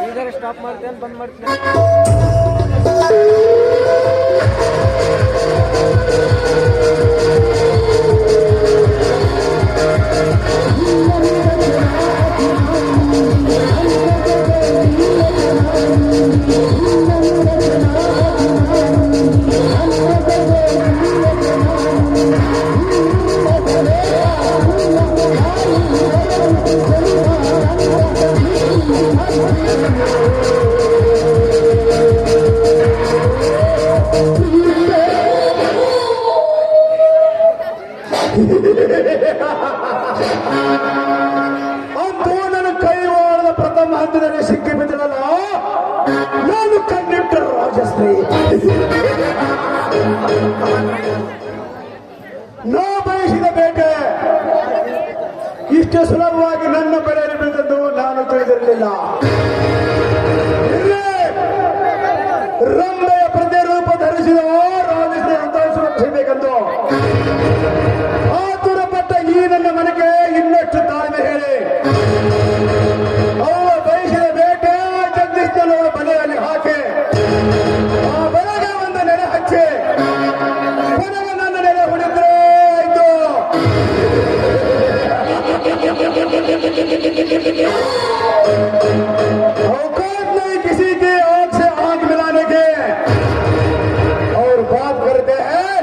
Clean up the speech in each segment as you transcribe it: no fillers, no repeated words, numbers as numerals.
ಈಗ ಸ್ಟಾಪ್ ಮಾಡ್ತೇನೆ, ಬಂದ್ ಮಾಡ್ತೀನಿ. ಅಂತೂ ನನ್ನ ಕೈವಾಡದ ಪ್ರಥಮ ಹಂತದಲ್ಲಿ ಸಿಕ್ಕಿ ಬಿದ್ದಳಲ್ಲ, ನಾನು ಕಣ್ಣಿಟ್ಟ ರಾಜಶ್ರೀ. ನಾ ಬಯಸಿದ ಬೇಟೆ ಇಷ್ಟು ಸುಲಭವಾಗಿ ನನ್ನ ಬೆಳೆಯಲ್ಲಿ ಬೀಳ್ತದ್ದು ನಾನು ತಿಳಿದಿರಲಿಲ್ಲ. ರಂಭೆಯ ಪ್ರತಿರೂಪ ಧರಿಸಿದ ರಾಜಶ್ರೀ ಸಂತೋಷಬೇಕೆಂದು ಆತುರಪಟ್ಟ ಈ ನನ್ನ ಮನೆಗೆ ಇನ್ನಷ್ಟು ತಾಳ್ಮೆ ಹೇಳಿ ಅವಳ ಬಯಸಿದ ಬೇಟೆ ಜಗದೀಶ್ವರ ಬಲೆಯಲ್ಲಿ ಹಾಕಿ ಆ ಬಲೆಗೆ ಒಂದು ನೆಲೆ ಹಚ್ಚಿ ಕೊನೆಗೆ ನನ್ನ ನೆಲೆ ಹೊಡಿದ್ರೆ ಆಯ್ತು. औकात नहीं किसी की आंख से आंख मिलाने के और बात करते हैं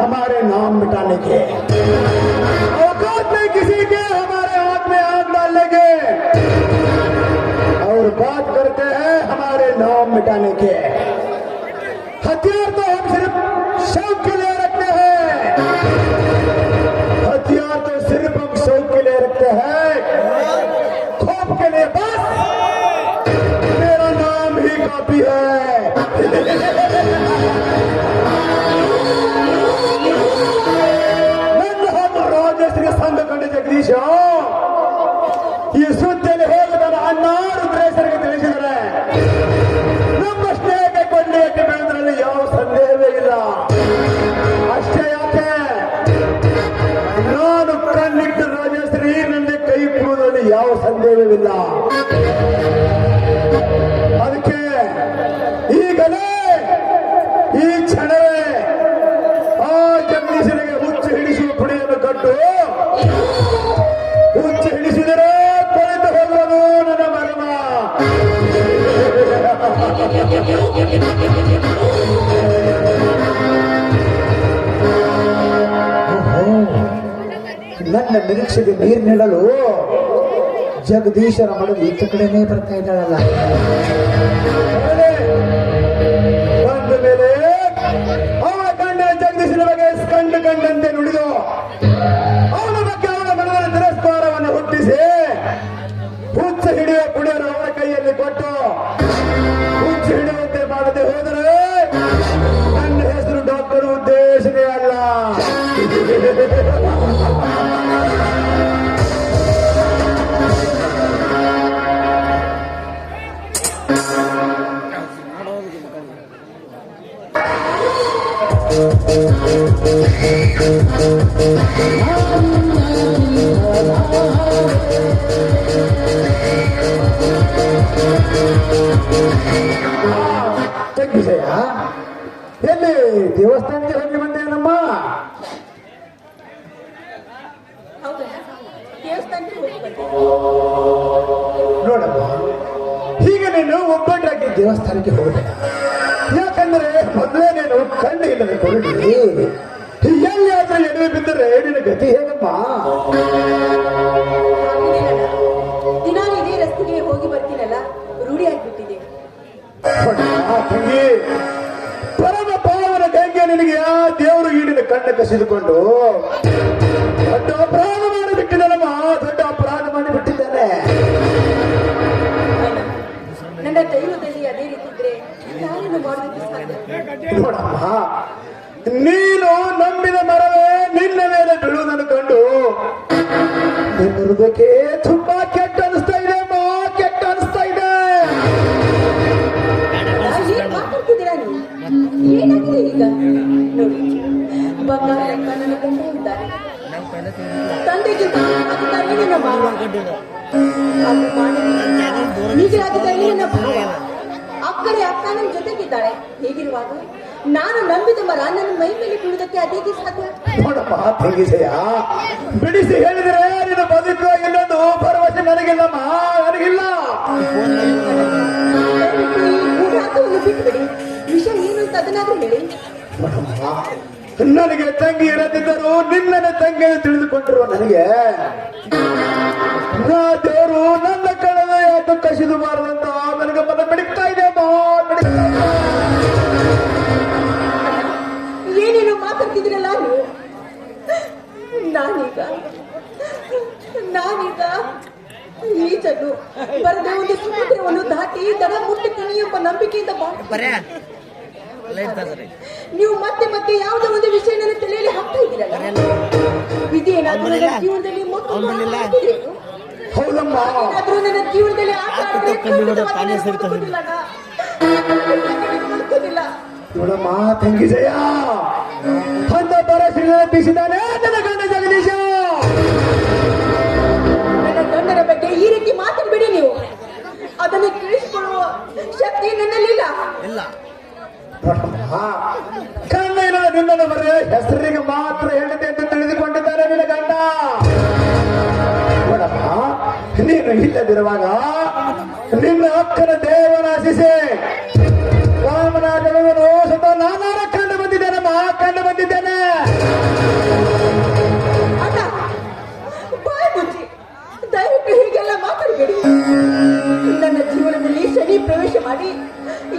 हमारे नाम मिटाने के। औकात नहीं किसी के हमारे आंख में आंख डालने के और बात करते हैं हमारे नाम मिटाने के। हथियार तो हम सिर्फ शौक के लिए रखते हैं, हथियार तो सिर्फ हम शौक के लिए रखते हैं, खौफ के लिए बस मेरा नाम ही काफी है। ನನ್ನ ಹಾಗೂ ರಾಜಶ್ರೀ ಸಂಘ ಕಂಡ ಜಗದೀಶ ಈ ಸುದ್ದಿಯಲ್ಲಿ ಹೋಗದ ಅಣ್ಣ ರುದ್ರೇಶ್ವರಿಗೆ ತಿಳಿಸಿದರೆ ನಮ್ಮ ಸ್ನೇಹಕ್ಕೆ ಕೊಂಡೆಯಕ್ಕೆ ಬೆಳೆದ್ರಲ್ಲಿ ಯಾವ ಸಂದೇಹವೇ ಇಲ್ಲ. ಅಷ್ಟೇ ಯಾಕೆ ನಾನು ಕಣ್ಣಿಟ್ಟು ರಾಜಶ್ರೀ ನನ್ನ ಕೈ ಕೂಡದಲ್ಲಿ ಯಾವ ಸಂದೇಹವಿಲ್ಲ. ಅದಕ್ಕೆ ಈಗಲೇ ಈ ಕ್ಷಣವೇ ಆ ಜಗದೀಶನಿಗೆ ಹುಚ್ಚು ಹಿಡಿಸುವ ಪುಡಿಯನ್ನು ಕಟ್ಟು ಹುಚ್ಚು ಹಿಡಿಸಿದರೆ ಕೊಳೆತು ಹೋಗುವುದು ನನ್ನ ಮರ್ಮ. ನನ್ನ ನಿರೀಕ್ಷೆಗೆ ನೀರು ನೀಡಲು ಜಗದೀಶರ ಮಡಲು ಈತ ಕಡೆನೇ ಬರ್ತಾ ಇದ್ದಾಳಲ್ಲ. ಬಂದ ಮೇಲೆ ಅವಳ ಗಂಡ ಜಗದೀಶನ ಬಗ್ಗೆ ಕಂಡಂತೆ ನುಡಿದು ಅವನ ಬಗ್ಗೆ ಅವಳ ಮನದಲ್ಲಿ ತಿರಸ್ಕಾರವನ್ನು ಹುಟ್ಟಿಸಿ ಹುಚ್ಚ ಹಿಡಿಯುವ ಪುಡಿಯನ್ನು ಅವಳ ಕೈಯಲ್ಲಿ ಕೊಟ್ಟು ಹುಚ್ಚ ಹಿಡಿಯುವಂತೆ ಮಾಡದೆ ಹೋದರೆ ನನ್ನ ಹೆಸರು ಡಾಕ್ಟರ್ ಉದ್ದೇಶನೇ ಅಲ್ಲ. ವಿಷಯ ಎಲ್ಲಿ ದೇವಸ್ಥಾನಕ್ಕೆ ಹೋಗಿ ಬಂದೇನಮ್ಮ? ನೋಡಮ್ಮ, ಈಗ ನೀನು ಒಬ್ಬಟ್ಟಾಗಿ ದೇವಸ್ಥಾನಕ್ಕೆ ಹೋಗಬೇಡ. ಯಾಕಂದ್ರೆ ಮೊದಲೇ ನೀನು ಕಣ್ಣು ಇಲ್ಲದೆ ಕೊರಡಿ ಎಲ್ಲಿಯಾದ್ರೂ ಎಡವಿ ಬಿದ್ದರೆ ನಿನ್ನ ಗತಿ ಹೇಗಮ್ಮ? ದಿನ ಇದೇ ರಸ್ತೆಗೆ ಹೋಗಿ ಬರ್ತೀನಲ್ಲ, ರೂಢಿ ಆಗ್ಬಿಟ್ಟಿದೆ. ತಂಗಿ, ಪರಮ ಪಾವನ ಗಂಗೆ ನಿನಗೆ ಯಾ ದೇವರು ಈಡಿನ ಕಣ್ಣ ಕಸಿದುಕೊಂಡು ದೊಡ್ಡ ಅಪರಾಧ ಮಾಡಿಬಿಟ್ಟಿದ್ದಾನಮ್ಮ, ದೊಡ್ಡ ಅಪರಾಧ ಮಾಡಿಬಿಟ್ಟಿದ್ದಾನೆ. ನನ್ನ ದೈವದಲ್ಲಿ ಅದೇ ರೀತಿ ಇದ್ರೆ ಯಾರನ್ನು ಮಾಡೋದಕ್ಕೆ ಸಾಧ್ಯ? ನೋಡಮ್ಮ, ನೀನು ನಂಬಿದ ಮರವೇ ನಿನ್ನ ಮೇಲೆ ಬೀಳುವುದನ್ನು ಕಂಡು ನಿನ್ನ ಹೃದಯಕ್ಕೆ ತುಂಬಾ ಕೆಟ್ಟ ಅನಿಸ್ತಾ ಇದೆ ಅಮ್ಮ, ಕೆಟ್ಟ ಅನಿಸ್ತಾ ಇದೆ. ಏನ್ ಮಾತಾಡ್ತಿದ್ದೀರಾ ನೀವು? ಏನಾಗಿದೆ ಈಗ? ನೋಡಿ, ಬಂಗಾರ ನನ್ನ ಗಂಡ ಇದ್ದಾರೆ, ತಂದೆಗಿಂತ ನನ್ನ ಮಾವ. ಅದು ಮಾಡಿ ಹೀಗಿರಾಗಿದ್ದಲ್ಲಿ ನನ್ನ ಭಾವ ಅಕ್ಕಡೆ ಅಕ್ಕ ನನ್ನ ಜೊತೆಗಿದ್ದಾಳೆ. ಹೀಗಿರುವಾಗ ನಾನು ನಂಬಿದ ಮರ ನನ್ನ ಮೈ ಮೇಲೆ ಬೀಳುವುದಕ್ಕೆ ಅದೇಗೆ ಸಾಧ್ಯ? ನೋಡಪ್ಪ ತಂಗಿಸಯ್ಯ, ಬಿಡಿಸಿ ಹೇಳಿದ್ರೆ ನಿನ್ನ ಬದುಕು ಇನ್ನೊಂದು ಭರವಸೆ ನನಗಿಲ್ಲಮ್ಮ, ನನಗಿಲ್ಲ. ಕೂಗಾಟವನ್ನು ಬಿಟ್ಟುಬಿಡಿ. ವಿಷಯ ಏನು ಅಂತ ಅದನ್ನಾದ್ರೂ ಹೇಳಿ. ನನಗೆ ತಂಗಿ ಇರದಿದ್ದರೂ ನಿನ್ನನ್ನು ತಂಗಿ ತಿಳಿದುಕೊಂಡಿರುವ ನನಗೆ ನಾ ದೇವರು ನನ್ನ ಕಳೆದ ಯಾಕೆ ಕಸಿದು ಬಾರದಂತ ನನಗೆ ಮನ ಬಿಡುತ್ತಾ ಇದೆ. ಏನೇನು ಮಾತಾಡ್ತಿದ್ದೀರಲ್ಲ ನೀವು. ನಾನೀಗ ಈಜನ್ನು ಬರದೆ ಒಂದು ಸಮುದ್ರವನ್ನು ದಾಟಿ ದಡ ಮುಟ್ಟುತ್ತೀನಿ ಎಂಬ ನಂಬಿಕೆಯಿಂದ ನೀವು ಮತ್ತೆ ಮತ್ತೆ ಯಾವುದೋ ಒಂದು ವಿಷಯ ನನ್ನ ತಲೆಯಲ್ಲಿ ಹಾಕ್ತಾ ಇದ್ದೀರಲ್ಲ. ಇದೇನಾದ್ರೂ ನನ್ನ ಜೀವನದಲ್ಲಿ ಏನಾದ್ರೂ ನನ್ನ ಜೀವನದಲ್ಲಿ ಆಟ ಆಡಿಲ್ಲ. ನೋಡಮ್ಮ ತಂಗಿಸಯ್ಯ, ಅಂತ ಬರಸಿನ ಬೀಸಿದಾನೆ ನನ್ನ ಗಂಡ ಜಗದೀಶ. ನನ್ನ ಗಂಡನ ಬಗ್ಗೆ ಈ ರೀತಿ ಮಾತಾಡ್ಬೇಡಿ ನೀವು. ಅದನ್ನು ಕೇಳಿಸಿಕೊಳ್ಳುವ ಶಕ್ತಿ ನನ್ನಲ್ಲಿಲ್ಲ. ಕಣ್ಣ ಇಲ್ಲದ ನಿನ್ನನ್ನು ಬರೇ ಹೆಸರಿಗೆ ಮಾತ್ರ ಹೆಂಡತಿ ಅಂತ ತಿಳಿದುಕೊಂಡಿದ್ದಾರೆ ನಿನ್ನ ಗಂಡ. ನೋಡಮ್ಮ, ನೀನು ಇಲ್ಲದಿರುವಾಗ ನಿನ್ನ ಅಕ್ಕನ ದೇವನಾಶಿಸಿ ರಾಮನಾಥನವನು ಸ್ವತಃ ನಾನಾರ ಕಂಡು ಬಂದಿದ್ದೇನಮ್ಮ, ಕಂಡು ಬಂದಿದ್ದೇನೆ. ಅಣ್ಣ, ಬಾಯಿ ಮುಚ್ಚಿ, ದಯವಿಟ್ಟು ಹೀಗೆಲ್ಲ ಮಾತಾಡಬೇಡಿ. ನನ್ನ ಜೀವನದಲ್ಲಿ ಶನಿ ಪ್ರವೇಶ ಮಾಡಿ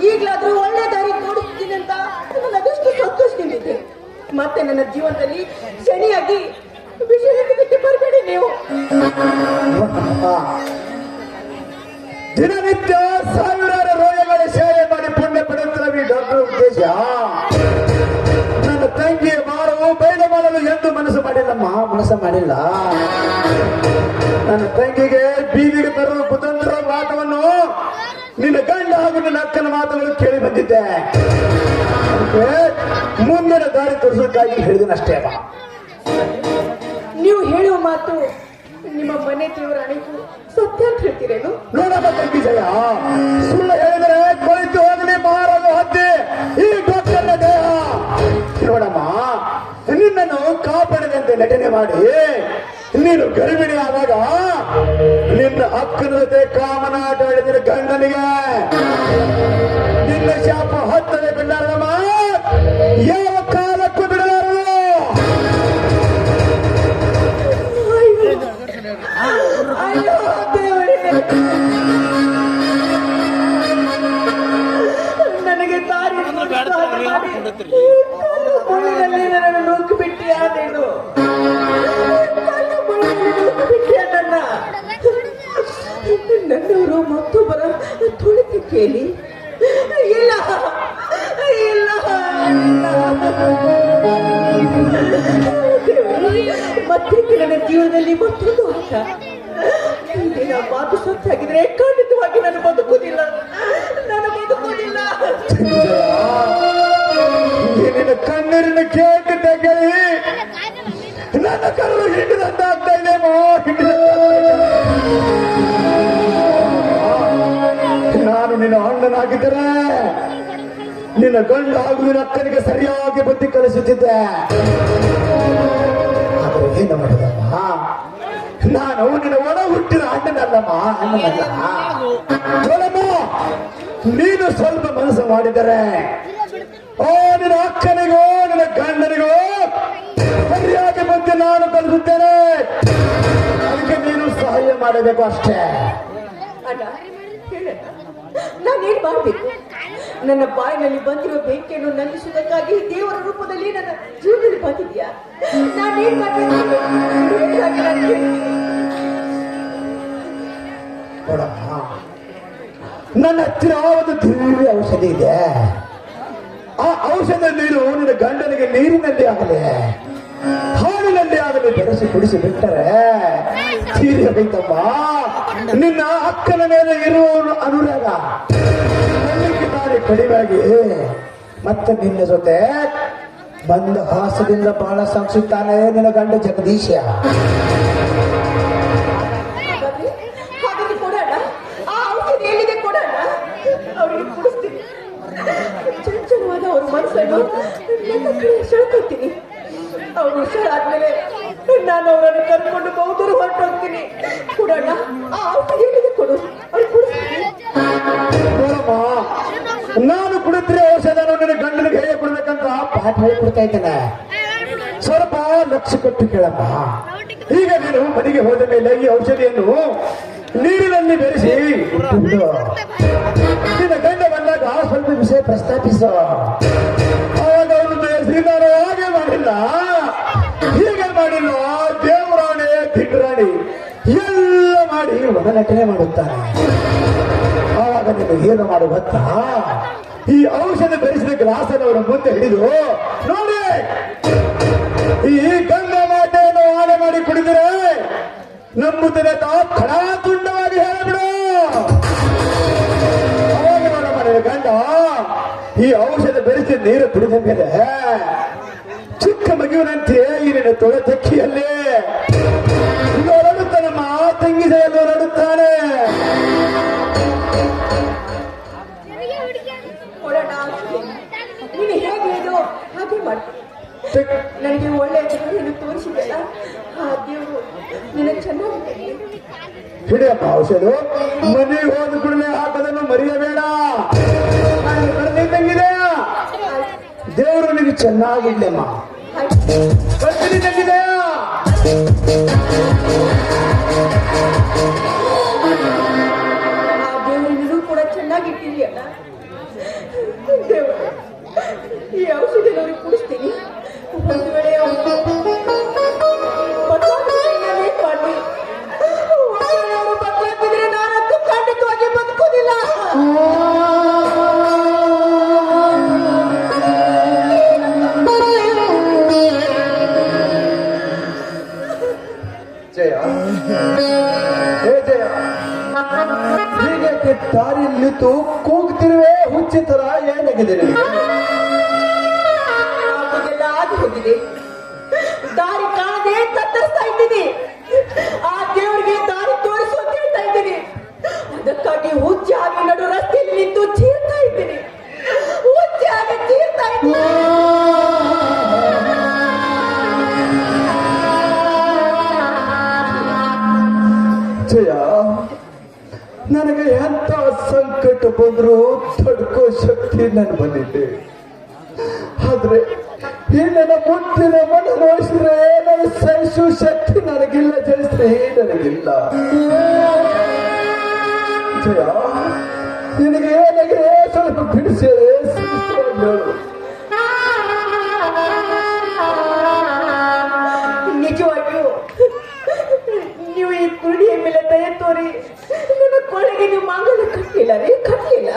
ಈಗಲಾದ್ರೂ ಒಳ್ಳೆ ದಾರಿ ತೋರಿಸ್ತೀನಿ ಅಂತ ನನ್ನ ಅದಷ್ಟು ಸಂತೋಷದಿಂದಿದೆ. ಮತ್ತೆ ನನ್ನ ಜೀವನದಲ್ಲಿ ಶನಿಯಾಗಿ ವಿಷಯಕ್ಕೆ ಬರಬೇಡಿ ನೀವು. ದಿನನಿತ್ಯ ಸಾವಿರಾರು ರೋಗಗಳ ಸೇವೆ ಮಾಡಿ ಪುಣ್ಯ ಪಡೆಯುತ್ತಿರುವ ಡಾಕ್ಟರ್ ಉದ್ದೇಶ ನನ್ನ ತಂಗಿಯ ಮಾರವು ಬಯಲು ಮಾಡಲು ಎಂದು ಮನಸ್ಸು ಮಾಡಿಲ್ಲ. ನನ್ನ ತಂಗಿಗೆ ಬೀದಿಗೆ ತರುವ ಕುತಂತ್ರ ಮಾತವನ್ನು ನಿನ್ನ ಗಂಡ ಹಾಗೂ ನಿನ್ನ ಅಕ್ಕನ ಮಾತುಗಳು ಕೇಳಿ ಬಂದಿದ್ದೆ. ಅದಕ್ಕೆ ಮುಂದಿನ ದಾರಿ ತೋರಿಸೋಕ್ಕಾಗಿ ಹೇಳಿದನಷ್ಟೇ. ನೀವು ಹೇಳುವ ಮಾತು ನಿಮ್ಮ ಮನೆ ದೇವರ ಅಣೆಗೂ ಸತ್ಯ ಅಂತ ಹೇಳ್ತೀರೇನು? ನೋಡಮ್ಮ ತಂಗಿಸಯ್ಯ, ಸುಳ್ಳು ಹೇಳಿದರೆ ಕೊಳಿತು ಹೋಗಲಿ ಮಾರಲು ಹತ್ತಿ ಈ ಡಾಕ್ಟರ್ನ ದೇಹ. ನೋಡಮ್ಮ, ನಿನ್ನನ್ನು ಕಾಪಾಡದಂತೆ ನಟನೆ ಮಾಡಿ ನೀನು ಗರ್ಭಿಣಿ ಆದಾಗ ನಿನ್ನ ಅಕ್ಕನ ಜೊತೆ ಕಾಮನಾಟ ಆಡಿದ ಗಂಡನಿಗೆ ನಿನ್ನ ಶಾಪ ಹತ್ತದೆ ಬಿಡಲಾರಮ್ಮ, ಯಾವ ಕಾಲಕ್ಕೂ ಬಿಡಲಾರದು. ಅಯ್ಯೋ ದೇವರೇ, ನನಗೆ ದಾರಿ ಮುಳ್ಳಿನಲ್ಲಿ ನನ್ನನ್ನು ನೂಕು ಬಿಟ್ಟಿಯಾದೇನು? ನನ್ನವರು ಮತ್ತೊಬ್ಬರ ತುಳಿತ ಕೇಳಿ ಇಲ್ಲ ಮತ್ತೆ ನನ್ನ ಜೀವನದಲ್ಲಿ ಮತ್ತೊಂದು ಆಟ. ಇಂದಿನ ಮಾತು ಸತ್ತಾಗಿದ್ರೆ ಖಂಡಿತವಾಗಿ ನಾನು ಬದುಕುವುದಿಲ್ಲ. ನಿನ್ನ ಕಣ್ಣೀರಿನ ಕೇಕ್ ತೆಗೆಳಿ ನನ್ನ ಕಣ್ಣು ಹಿಡಿದಂತ ಆಗ್ತಾ ಇದೆ. ನಾನು ನಿನ್ನ ಅಣ್ಣನಾಗಿದ್ದರೆ ನಿನ್ನ ಗಂಡ ಹಾಗೂ ನಿನ್ನ ಅಕ್ಕನಿಗೆ ಸರಿಯಾಗಿ ಬುದ್ಧಿ ಕಲಿಸುತ್ತಿದ್ದೆ. ಆದರೆ ಏನು ಮಾಡಿದಮ್ಮ, ನಾನು ನಿನ್ನ ಒಳ ಹುಟ್ಟಿದ ಅಣ್ಣನಲ್ಲಮ್ಮ. ನೋಡಮ್ಮ, ನೀನು ಸ್ವಲ್ಪ ಮನಸ್ಸು ಮಾಡಿದರೆ ನಿನ್ನ ಅಕ್ಕನಿಗೋ ನಿನ್ನ ಗಂಡನಿಗೋ ಸರಿಯಾಗಿ ಬುದ್ಧಿ ನಾನು ಕಲಿಸುತ್ತೇನೆ. ಅದಕ್ಕೆ ನೀನು ಸಹಾಯ ಮಾಡಬೇಕು ಅಷ್ಟೇ. ಅಣ್ಣ, ನಾನೇನ್ ಮಾಡ್ಬೇಕು? ನನ್ನ ಬಾಯಿನಲ್ಲಿ ಬಂದಿರುವ ಬೆಂಕಿಯನ್ನು ನಂದಿಸುವುದಕ್ಕಾಗಿ ದೇವರ ರೂಪದಲ್ಲಿ ನನ್ನ ಜೀವನದಲ್ಲಿ ಬಂದಿದ್ಯಾ? ನಾನೇನ್ ಮಾಡ್ಬೇಕು? ನನ್ನ ಹತ್ತಿರ ಒಂದು ದಿವ್ಯ ಔಷಧಿ ಇದೆ. ಆ ಔಷಧ ನೀರು ನಿನ್ನ ಗಂಡನಿಗೆ ನೀರಿನಲ್ಲಿ ಆಗಲಿ ಹಾಲಿನಲ್ಲಿ ಆಗಲಿ ಬೆರೆಸಿ ಕುಡಿಸಿ ಬಿಟ್ಟರೆ ತೀರಬೇಕಮ್ಮ ನಿನ್ನ ಅಕ್ಕನ ಮೇಲೆ ಇರುವ ಅನುರಾಗ ಕಡಿಮೆಯಾಗಿ ಮತ್ತೆ ನಿನ್ನ ಜೊತೆ ಬಂದ ಹಾಸದಿಂದ ಬಹಳ ಸಂಕ್ಷಿಪ್ತಾನೆ ನಿನ್ನ ಗಂಡ ಜಗದೀಶ. ಹಾಗಾದ್ರೆ ಕೊಡೋಣ. ಆ ಔಷಧಿ ಔಷಧಿಯನ್ನು ನನ್ನ ಕಡೆ ಸೆಳ್ಕೊತೀನಿ. ಅವ್ರು ಹುಷಾರಾದ್ಮೇಲೆ ನಾನು ಅವರನ್ನು ಕರ್ಕೊಂಡು ಬಹುದೂರ ಹೊರಟೋಗ್ತೀನಿ. ಕೊಡೋಣ, ಆ ಔಷಧಿಯನ್ನು ಕೊಡು, ಅವ್ರು ಕುಡಿಸ್ತೀನಿ. ನೋಡಮ್ಮ, ನಾನು ಕುಡಿದ್ರೆ ಔಷಧ ನನ್ನ ಗಂಡನಿಗೆ ಹೇಗೆ ಕೊಡ್ಬೇಕಂತ ಪಾಠ ಹೇಳಿಕೊಡ್ತಾ ಇದ್ದೇನೆ. ಸ್ವಲ್ಪ ಲಕ್ಷ ಕೊಟ್ಟು ಕೇಳಮ್ಮ. ಈಗ ನೀನು ಮನೆಗೆ ಹೋದ ಮೇಲೆ ಈ ಔಷಧಿಯನ್ನು ನೀರಿನಲ್ಲಿ ಬೆರೆಸಿ ಬಿಡು. ನಿನ್ನ ಗಂಡ ಬಂದಾಗ ಸ್ವಲ್ಪ ವಿಷಯ ಪ್ರಸ್ತಾಪಿಸ. ಅವಾಗ ಅವನು ನಾನು ಹಾಗೆ ಮಾಡಿಲ್ಲ, ಹೀಗೆ ಮಾಡಿಲ್ಲ, ದೇವರಾಣೆ ತಿಂಡ್ರಾಣಿ ಎಲ್ಲ ಮಾಡಿ ಒಡನಟನೆ ಮಾಡುತ್ತಾನೆ. ಆವಾಗ ನೀನು ಏನು ಮಾಡು ಗೊತ್ತಾ? ಈ ಔಷಧ ಬೆರೆಸಿದ ಗ್ಲಾಸನ್ನು ಅವರ ಮುಂದೆ ಹಿಡಿದು ನೋಡಿ, ಈ ಗಂಗಾ ಮಾತೆಯನ್ನು ಆಣೆ ಮಾಡಿ ಕುಡಿದರೆ ನಂಬುತ್ತದೆ ಖಡಾತುಂಡವಾಗಿ ಹೇಳಿಬಿಡು. ಅವಾಗ ನೋಡ ಗಂಡ ಈ ಔಷಧ ಬೆರೆಸಿ ನೀರು ಕುಡಿದ ಮೇಲೆ ಚಿಕ್ಕ ಮಗುವಿನಂತೆ ಈ ನಿನ್ನ ತೊಳೆ ತೆಕ್ಕಿಯಲ್ಲಿ ಹೊರಡುತ್ತಾನಮ್ಮ, ತಂಗಿಸೆಯಲ್ಲಿ ಹೊರಡುತ್ತಾನೆ. ನೀನು ಹೇಗೆ ಹೇಳು ಹಾಗೆ ಮಾಡ್ತೀನಿ. ನನಗೆ ಒಳ್ಳೆಯ ಜನರನ್ನು ತೋರಿಸಿದೆಲ್ಲ, ಆ ದೇವರು ನಿನ್ನ ಚೆನ್ನಾಗಿ ಹಿಡಿಯಪ್ಪ ಔಷಧ. ಮನೆಗೆ ಹೋದ ಕೂಡಲೇ ಹಾಕೋದನ್ನು ಮರೆಯಬೇಡ. ಕಡಿಮೆ ತಂಗಿದೆಯಾ? ದೇವರು ನಿನಗೆ ಚೆನ್ನಾಗಿಡ್ಲಮ್ಮ. ಕಡಿಮೆ ತಂಗಿದೆಯಾ? ಆ ದೇವರಿಗೂ ಕೂಡ ಚೆನ್ನಾಗಿಟ್ಟಿದೆಯಲ್ಲ. ದೇವರು ಈ ಔಷಧಿ ನೋಡಿ ಕುಡಿಸ್ತೀನಿ. ಒಂದು ವೇಳೆ ಬದಲಾಗಿದ್ರೆ ನಾನಂತೂ ಖಂಡಿತವಾಗಿ ಬದುಕೋದಿಲ್ಲ. ಜಯ, ಹೇ ಜಯ, ಹೀಗೆ ದಾರಿಯಲ್ಲಿ ನಿಂತು ಕೂಗ್ತಿರುವೆ ಹುಚ್ಚಿ ತರ ಏನಾಗಿದೆ? ಆಗೋದೆಲ್ಲ ಆಗಿ ಹೋಗಿದೆ. ದಾರಿ ಕಾಣದೆ ತತ್ತರಿಸ್ತಾ ಇದ್ದೀನಿ. ಆ ದೇವರಿಗೆ ದಾರಿ ತೋರಿಸು ಅಂತ ಹೇಳ್ತಾ ಇದ್ದೀನಿ. ಅದಕ್ಕಾಗಿ ಹುಚ್ಚಾಗಿ ನಡು ರಸ್ತೆಯಲ್ಲಿ ನಿಂತು ಚೀರ್ತಾ ಇದ್ದೀನಿ. ಹುಚ್ಚಾಗಿ ಚೀರ್ತಾ ಇದ್ದೀನಿ. ಜಯ, ನನಗೆ ಎಂತ ಸಂಕಟ ಬಂದ್ರು ತಡ್ಕೋ ಶಕ್ತಿ ನನ್ನ ಬಂದಿದೆ. ಆದ್ರೆ ಈ ನನ್ನ ಮುಟ್ಟಿನ ಮನ ನೋಡಿಸಿದ್ರೆ ನನ್ನ ಸಹಿಸುವ ಶಕ್ತಿ ನನಗಿಲ್ಲ, ಜಯಿಸ್ರೆ ನನಗಿಲ್ಲ. ಜಯ, ನಿನಗೆ ಏನಾಗಿದೆ ಸ್ವಲ್ಪ ಬಿಡಿಸಿ ಹೇಳು. ನಿಜವಾಗಿಯೂ ನೀವು ಈ ಕುರುಡಿಯ ಮೇಲೆ ದಯ ತೋರಿ ನನ್ನ ಕೊಳೆಗೆ ನೀವು ಮಾಂಗಲ್ಯ ಕಟ್ಟಲಿಲ್ಲ ರೀ, ಕಟ್ಟಲಿಲ್ಲ.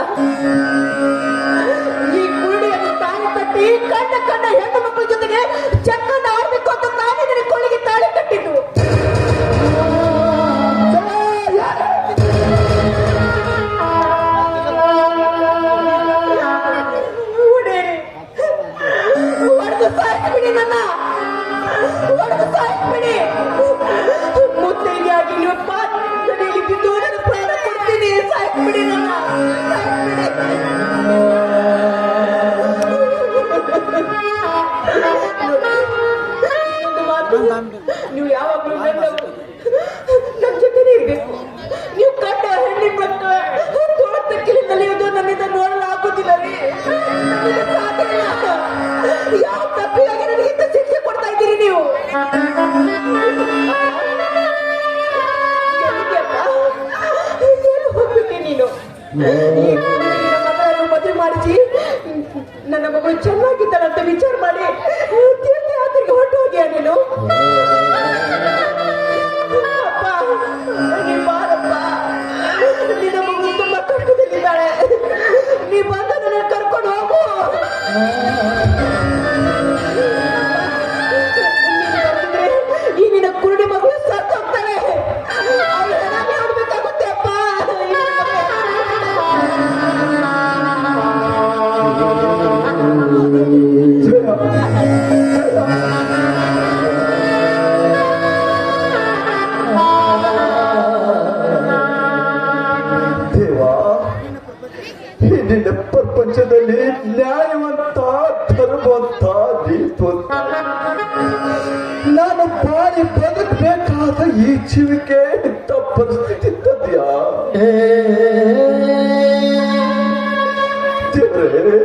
ಈ ಕುರುಡಿಯನ್ನು ತಾಳಿ ಕಟ್ಟಿ ಕಣ್ಣ ಕಣ್ಣ ಹೆಣ್ಣು ಮಕ್ಕಳ ಜೊತೆಗೆ ಚಕ್ಕನ್ನು ಆಡ್ಬೇಕು ಅಂತ ತಾನೇ ನನ್ನ ಕೊಳೆಗೆ ತಾಳಿ ಕಟ್ಟಿದ್ದು. ಹೊಡೆದು ಸಾಯಿಸ್ಬಿಡಿ, ನನ್ನ ಹೊಡೆದು ಸಾಯಿಸ್ಬಿಡಿ. ಮುತ್ತೈದೆಯಾಗಿ ನೀವು ಪಾತ್ರೆಯಲ್ಲಿ ಬಿದ್ದು ನನ್ನ ಪ್ರಾಣ ಕೊಡ್ತೀನಿ. ಸಾಯಿಸ್ಬಿಡಿ, ನನ್ನ ಒಂದು ಮಾತು, ನೀವು ಯಾವಾಗಲೂ ನನ್ನ ಜೊತೆನೇ ಇರ್ಬೇಕು. ನೀವು ಕಂಡ ಹೆಣ್ಣಿನ ಮಕ್ಕಳು ತೋಟಕ್ಕಿಲಿ ನಲಿಯೋದು ನನ್ನಿಂದ ನೋಡಲು ಆಗೋದಿಲ್ಲ ರೀ. ಸಾಧ್ಯ ಇಲ್ಲ. ಯಾವ ತಪ್ಪಿಗಾಗಿ ನನಗೆ ಇಂಥ ಶಿಕ್ಷೆ ಕೊಡ್ತಾ ಇದ್ದೀರಿ ನೀವು? ಹೋಗ್ಬೇಕೆ ನೀನು? ಮಗಳನ್ನು ಮದುವೆ ಮಾಡಿಸಿ ನನ್ನ ಮಗಳು ಚೆನ್ನಾಗಿದ್ದಾರಂತ ವಿಚಾರ ಮಾಡಿ ತೀರ್ಥಯಾತ್ರೆಗೆ ಹೊರಟು ಹೋಗಿಯಾ ನೀನು? ಅಪ್ಪ, ನೀ ಬಾರಪ್ಪ. ನಿನ್ನ ಮಗಳು ತುಂಬಾ ಕಷ್ಟದಲ್ಲಿದ್ದಾಳೆ. ನೀ ಬಂದು ನನ್ನ ಕರ್ಕೊಂಡು ಹೋಗು. ಈ ನಿನ್ನ ಕುರುಡಿ ಮಗಳು ಸತ್ತು ಹೋಗ್ತಾಳೆ. ಅವಳು ನೋಡ್ಬೇಕಾಗುತ್ತೆ ಅಪ್ಪ. ನಿನ್ನ ಪ್ರಪಂಚದಲ್ಲಿ ನ್ಯಾಯವಂತ ಧರ್ಮವಂತ ನೀತಿವಂತ ನಾನು ಬಾಳಿ ಬದುಕಬೇಕಾದ ಈ ಜೀವಿಕೆ ಇಂಥ ಪರಿಸ್ಥಿತಿ ತಂದ್ಯಾ ದೇವರೇ,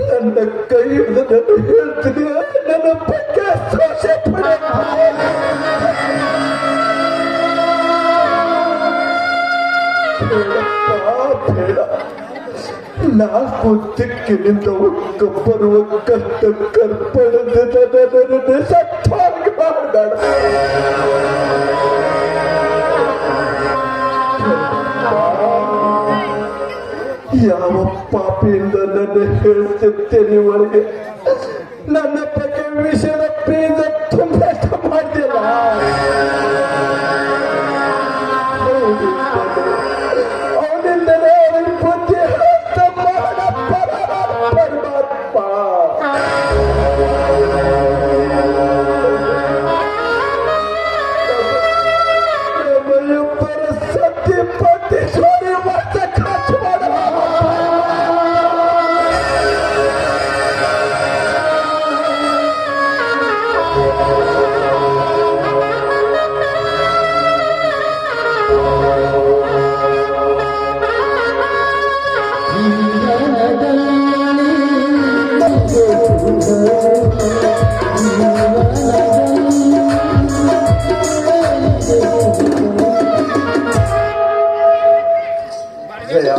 ನನ್ನ ಕೈ ಹಿಡಿದು ನಾನು ಹೇಳ್ತೀನಿ, ನನ್ನ ಬಗ್ಗೆ ಸಂಶಯ ಪಡ. ಬೇಡ, ನಾಲ್ಕು ದಿಕ್ಕಿನಿಂದ ಬರುವ ಕಷ್ಟ ಕರ್ಪಣದ ಸತ್ವಾಗಿ ಮಾಡಬೇಡ. ಯಾವ ಪಾಪಿಯಿಂದ ನನ್ನ ಹೇಳ್ತಿರ್ತೇನೆ ಒಳಗೆ ನನ್ನ ಬಗ್ಗೆ ವಿಷಯದ ಪ್ರೀತ ತುಂಬ ಮಾಡ್ತಿಲ್ಲ. ಅವನಿಂದಲೇ ಅವನಿಗೆ ಬುದ್ಧಿ ಮಾಡ ಪರಮಾತ್ಮ. ನಮ್ಮೊಬ್ಬರ ಸತ್ಯ ಪಟ್ಟಿ ಸೋರಿ ವರ್ಷ ಖರ್ಚು ಮಾಡ. ಜಯ,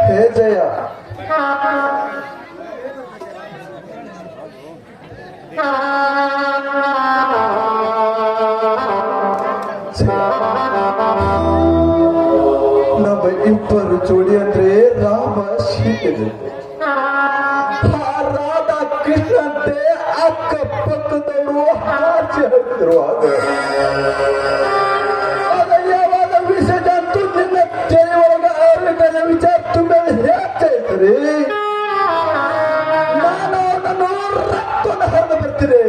ಹೇ ಜಯ, ನಮ್ಮ ಇಬ್ಬರು ಜೋಡಿ ಅಂದ್ರೆ ರಾಮ ಸೀತೆ, ರಾಧಾ ಕೃಷ್ಣ ಅಂತೆ ಅಕ್ಕ ಪಕ್ಕದವರು ಹಾಚಿ ಹೇಳ್ತಿರುವಾಗ ಯಾವಾಗ ವಿಷಯಂತೂ ನಿನ್ನ ಜೈವೊಳಗ ಆರೋಗ್ಯದ ವಿಚಾರ ತುಂಬ ಹೇಳ್ತಾ ಇದ್ರಿ. ನಾನು ಅವನನ್ನು ರಕ್ತವನ್ನು ಹರಿದು ಬರ್ತೀನಿ.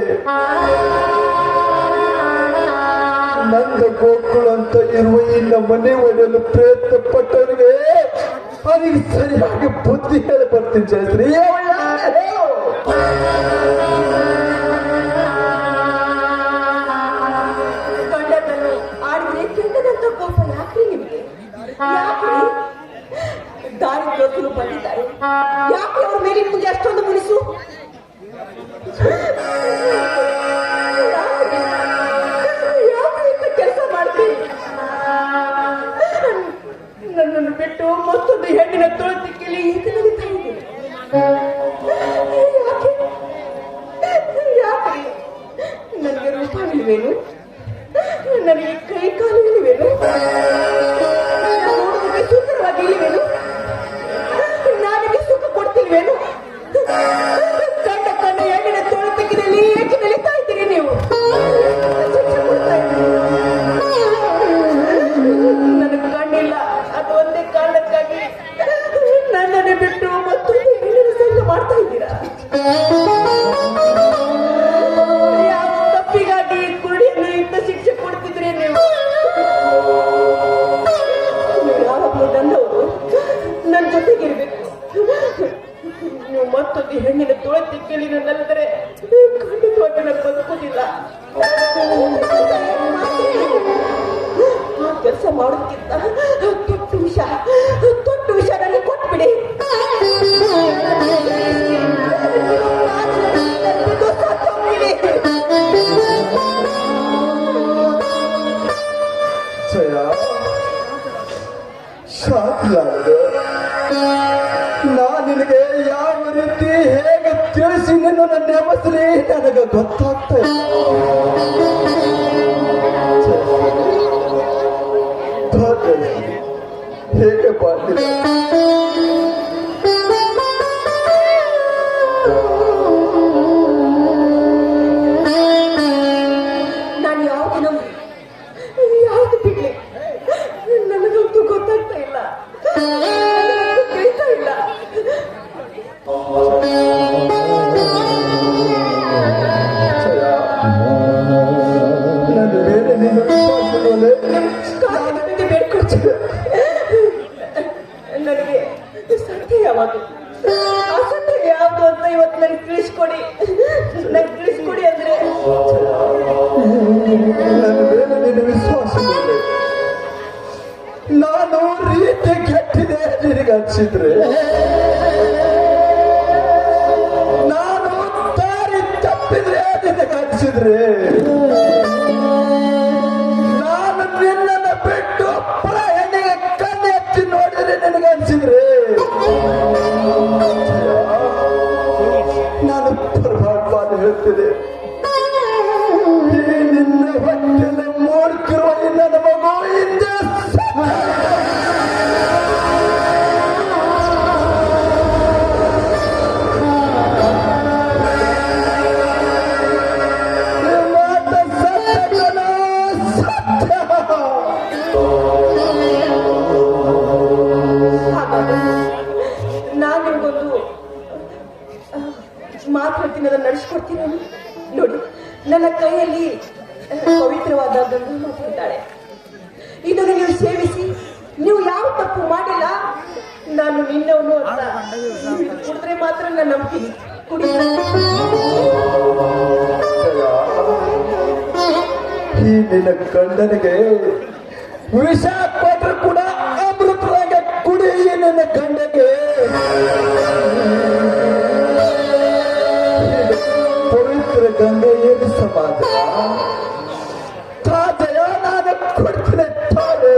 ನಂದ ಗೋಕುಳ ಅಂತ ಇರುವ ಇನ್ನ ಮನೆ ಒಡೆಯಲು ಪ್ರಯತ್ನ ಪಟ್ಟವರಿಗೆ ಅವನಿಗೆ ಸರಿಯಾಗಿ ಬುದ್ಧಿ ಹೇಳಿ ಬರ್ತೀನಿ. ಜಯಶ್ರೀ, ಗಂಡನನ್ನು ಆಡಿದ್ರೆ ಕೆಟ್ಟದಂತ ಕೋಪ ಯಾಕ್ರಿ ನಿಮಗೆ? ಯಾಕ್ರಿ ದಾರಿ ತೋರಿಸಲು ಬಂದಿದ್ದಾರೆ? ಯಾಕೆ ಅವ್ರ ಮೇಲಿನ ಮುಂದೆ ಅಷ್ಟೊಂದು ಮುನಿಸು? ಯಾಕೆ ಇಂಥ ಕೆಲಸ ಮಾಡ್ತೀನಿ? ನನ್ನನ್ನು ಬಿಟ್ಟು ಮತ್ತೊಂದು ಹೆಣ್ಣಿನ ತೊಳೆದಿಕ್ಕಲಿ ಏಕೆ ನಡೀತಾ ಇದ್ದೀನಿ? ಯಾಕೆ ನನಗೆ ರೂಪವಿಲ್ವೇನು? ನನಗೆ ಕೈ ಕಾಲು ಇಲ್ವೇನು? ನೋಡೋದಕ್ಕೆ ಸುಂದರವಾಗಿ ಇಲ್ವೇನು? ನನಗೆ ಸುಖ ಕೊಡ್ತಿಲ್ವೇನು? ಕಂಡ ಕಂಡ ಹೆಣ್ಣಿನ ತೊಳೆದಿಕ್ಕಿನಲ್ಲಿ ಏಕೆ ನಡೀತಾ ಇದ್ದೀರಿ ನೀವು? ಶಿಕ್ಷೆ ಕೊಡ್ತಾ ಇದ್ದೀರಿ. ನನಗೆ ಕಣ್ಣಿಲ್ಲ, ಅದು ಒಂದೇ ಕಾರಣಕ್ಕಾಗಿ ನನ್ನನ್ನು ಬಿಟ್ಟು ಮತ್ತೊಂದು ಹೆಣ್ಣಿನ ಸಂಘ ಮಾಡ್ತಾ ಇದ್ದೀರಾ? ಯಾವ ತಪ್ಪಿಗಾಗಿ ಕುಡಿಯನ್ನು ಇಂಥ ಶಿಕ್ಷೆ ಕೊಡ್ತಿದ್ರಿ ನೀವು? ಯಾವಾಗಲೂ ನನ್ನವರು ನನ್ನ ಜೊತೆಗಿರ್ಬೇಕು. ನೀವು ಮತ್ತೊಂದು ಹೆಣ್ಣಿನ ತೊಳೆದಿಕ್ಕಲಿ ನನ್ನಲ್ಲದರೆ ಖಂಡಿತವಾಗಿ ನಾನು ಬದುಕುವುದಿಲ್ಲ. ಆ ಕೆಲಸ ಮಾಡೋದಕ್ಕಿಂತ ತೊಟ್ಟು ವಿಷ ನನಗೆ ಕೊಟ್ಬಿಡಿ. ಜಯ, ಶಾಂತಿಯಾಗ ನಾನು ನಿನಗೆ ಯಾವ ರೀತಿ ಹೇಗೆ ತಿಳಿಸಿ ನಿನ್ನ ನನ್ನ ಹೆಸರೇ ನನಗೆ ಗೊತ್ತಾಗ್ತಾ ಇಲ್ಲ. ಹೇಗೆ ಬಾಳಿಲ್ಲ? ನಾನು ಯಾವ್ದು ಯಾವ್ದು ಬಿಡ್ಲಿ ನನಗಂತೂ ಗೊತ್ತಾಗ್ತಾ ಇಲ್ಲ, ತಿಳಿತಾ ಇಲ್ಲ. ನನ್ನ ಮೇಲೆ ನೀನು ಬೇಡ್ಕೊಡ್ತೀನಿ. ನನಗೆ ರೀತಿ ಕೆಟ್ಟಿದೆ ನಿನಗೆ ಅನ್ಸಿದ್ರೆ, ನಾನು ದಾರಿ ತಪ್ಪಿದ್ರೆ ನಿನಗೆ ಅನ್ಸಿದ್ರೆ, ನಾನು ನಿನ್ನನ್ನು ಬಿಟ್ಟು ಪರ ಹೆಣ್ಣಿಗೆ ಕಣ್ಣು ಎತ್ತಿ ನೋಡಿದ್ರೆ ನಿನಗೆ ಅನ್ಸಿದ್ರೆ, ನಾನು ಪರಮಾತ್ಮ ಹೇಳ್ತೇನೆ, ನಿನ್ನ ಹೊಟ್ಟೆನ ಮೂಡ್ತಿರುವ ನನ್ನ ಮಗು ಹಿಂದೆ ನಾನು ನಿಮ್ಗೊಂದು ಮಾತು ಹೇಳ್ತೀನಿ, ಅದನ್ನು ನಡೆಸ್ಕೊಡ್ತೀನಿ ನೋಡಿ. ನನ್ನ ಕೈಯಲ್ಲಿ ಪವಿತ್ರವಾದ ಗಂಗಾ ಮಾತೆ ಇದ್ದಾಳೆ. ಇದನ್ನು ನೀವು ಸೇವಿಸಿ, ನೀವು ಯಾವ ತಪ್ಪು ಮಾಡಿಲ್ಲ, ನಾನು ನಿನ್ನವನು ಅಂತ ಕುಡಿದ್ರೆ ಮಾತ್ರ ನಾನು ನಂಬ್ತೀನಿ. ಕುಡಿ. ಈ ನಿನ್ನ ಗಂಡನಿಗೆ ವಿಷ ಕೊಟ್ಟರು ಕೂಡ ಅಮೃತವಾಗಿ ಕುಡಿ. ಈ ನಿನ್ನ ಗಂಡನಿಗೆ ಪವಿತ್ರ ಗಂಗೆ ಏನು ಸಮಾಜ ತಾಜಯ ನಾನು ಕೊಡ್ತೀನಿ ತಾಳೆ.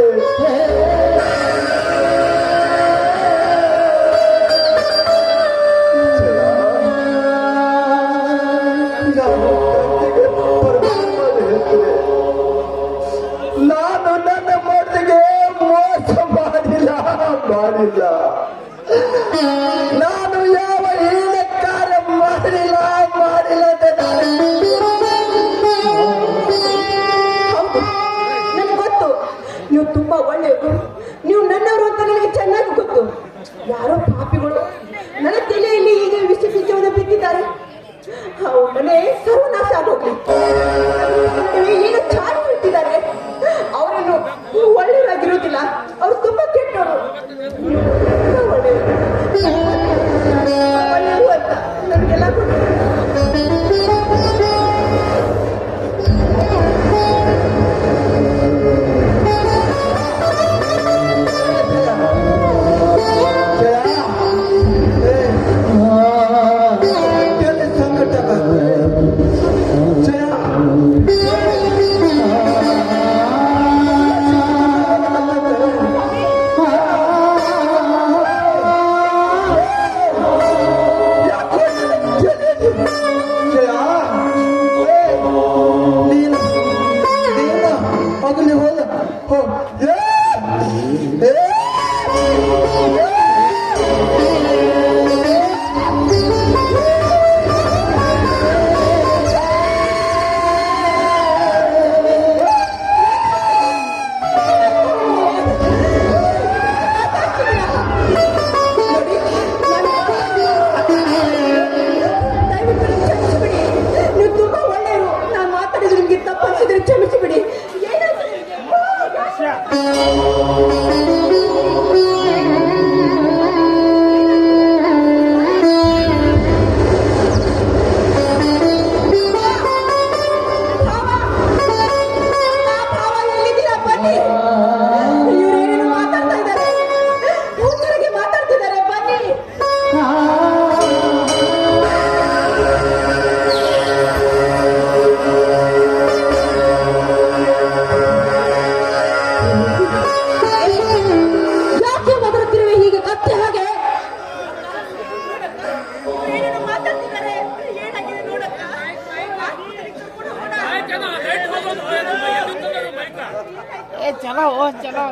ನಾನು ನನ್ನ ಮಟ್ಟಿಗೆ ಮೋಸ ಮಾಡಿಲ್ಲ. ನಾನು ಯಾವ ಹೀನ ಕಾರ್ಯ ಮಾಡಿಲ್ಲ ಅಂತ ಹೌದು, ನನಗೆ ಗೊತ್ತು. ನೀವು ತುಂಬಾ ಒಳ್ಳೆಯವರು, ನೀವು ನನ್ನವರು ಅಂತ ನನಗೆ ಚೆನ್ನಾಗಿ ಗೊತ್ತು. ಯಾರೋ ಪಾಪಿಗಳು ನನ್ನ ತಲೆಯಲ್ಲಿ ಈಗ ವಿಷ ಬೀಜವನ್ನು ಬಿತ್ತಿದ್ದಾರೆ. ಅವನೇ ಸರ್ವನಾಶ ಆಗೋಗ್ಲಿ. ಈಗ ಚಾಡಿ ಬಿಟ್ಟಿದ್ದಾರೆ. ಅವರನ್ನು ಒಳ್ಳೆಯವರಾಗಿರೋದಿಲ್ಲ, ಅವ್ರು ತುಂಬಾ ಕೆಟ್ಟವರು. ಒಳ್ಳೆಯವರು ಅಂತ ನನಗೆಲ್ಲ ಗೊತ್ತು. चलो ओ चलो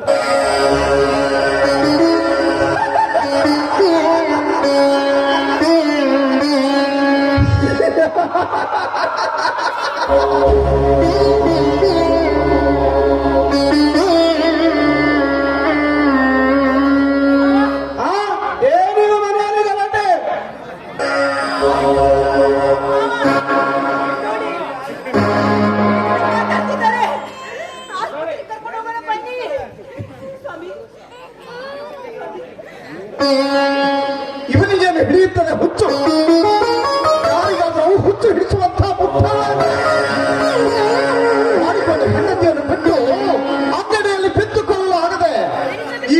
ಇವನಿಗೆ ಹಿಡಿಯುತ್ತದೆ ಹುಚ್ಚು. ಯಾರಿಗಾದ್ರೂ ಹುಚ್ಚು ಹಿಡಿಸುವಂತಹ ಮಾಡಿಕೊಂಡು ಹೆಂಡತಿಯನ್ನು ಬಿಟ್ಟು ಅಂಗಡಿಯಲ್ಲಿ ಬಿತ್ತುಕೊಳ್ಳಲು ಆಗದೆ ಈ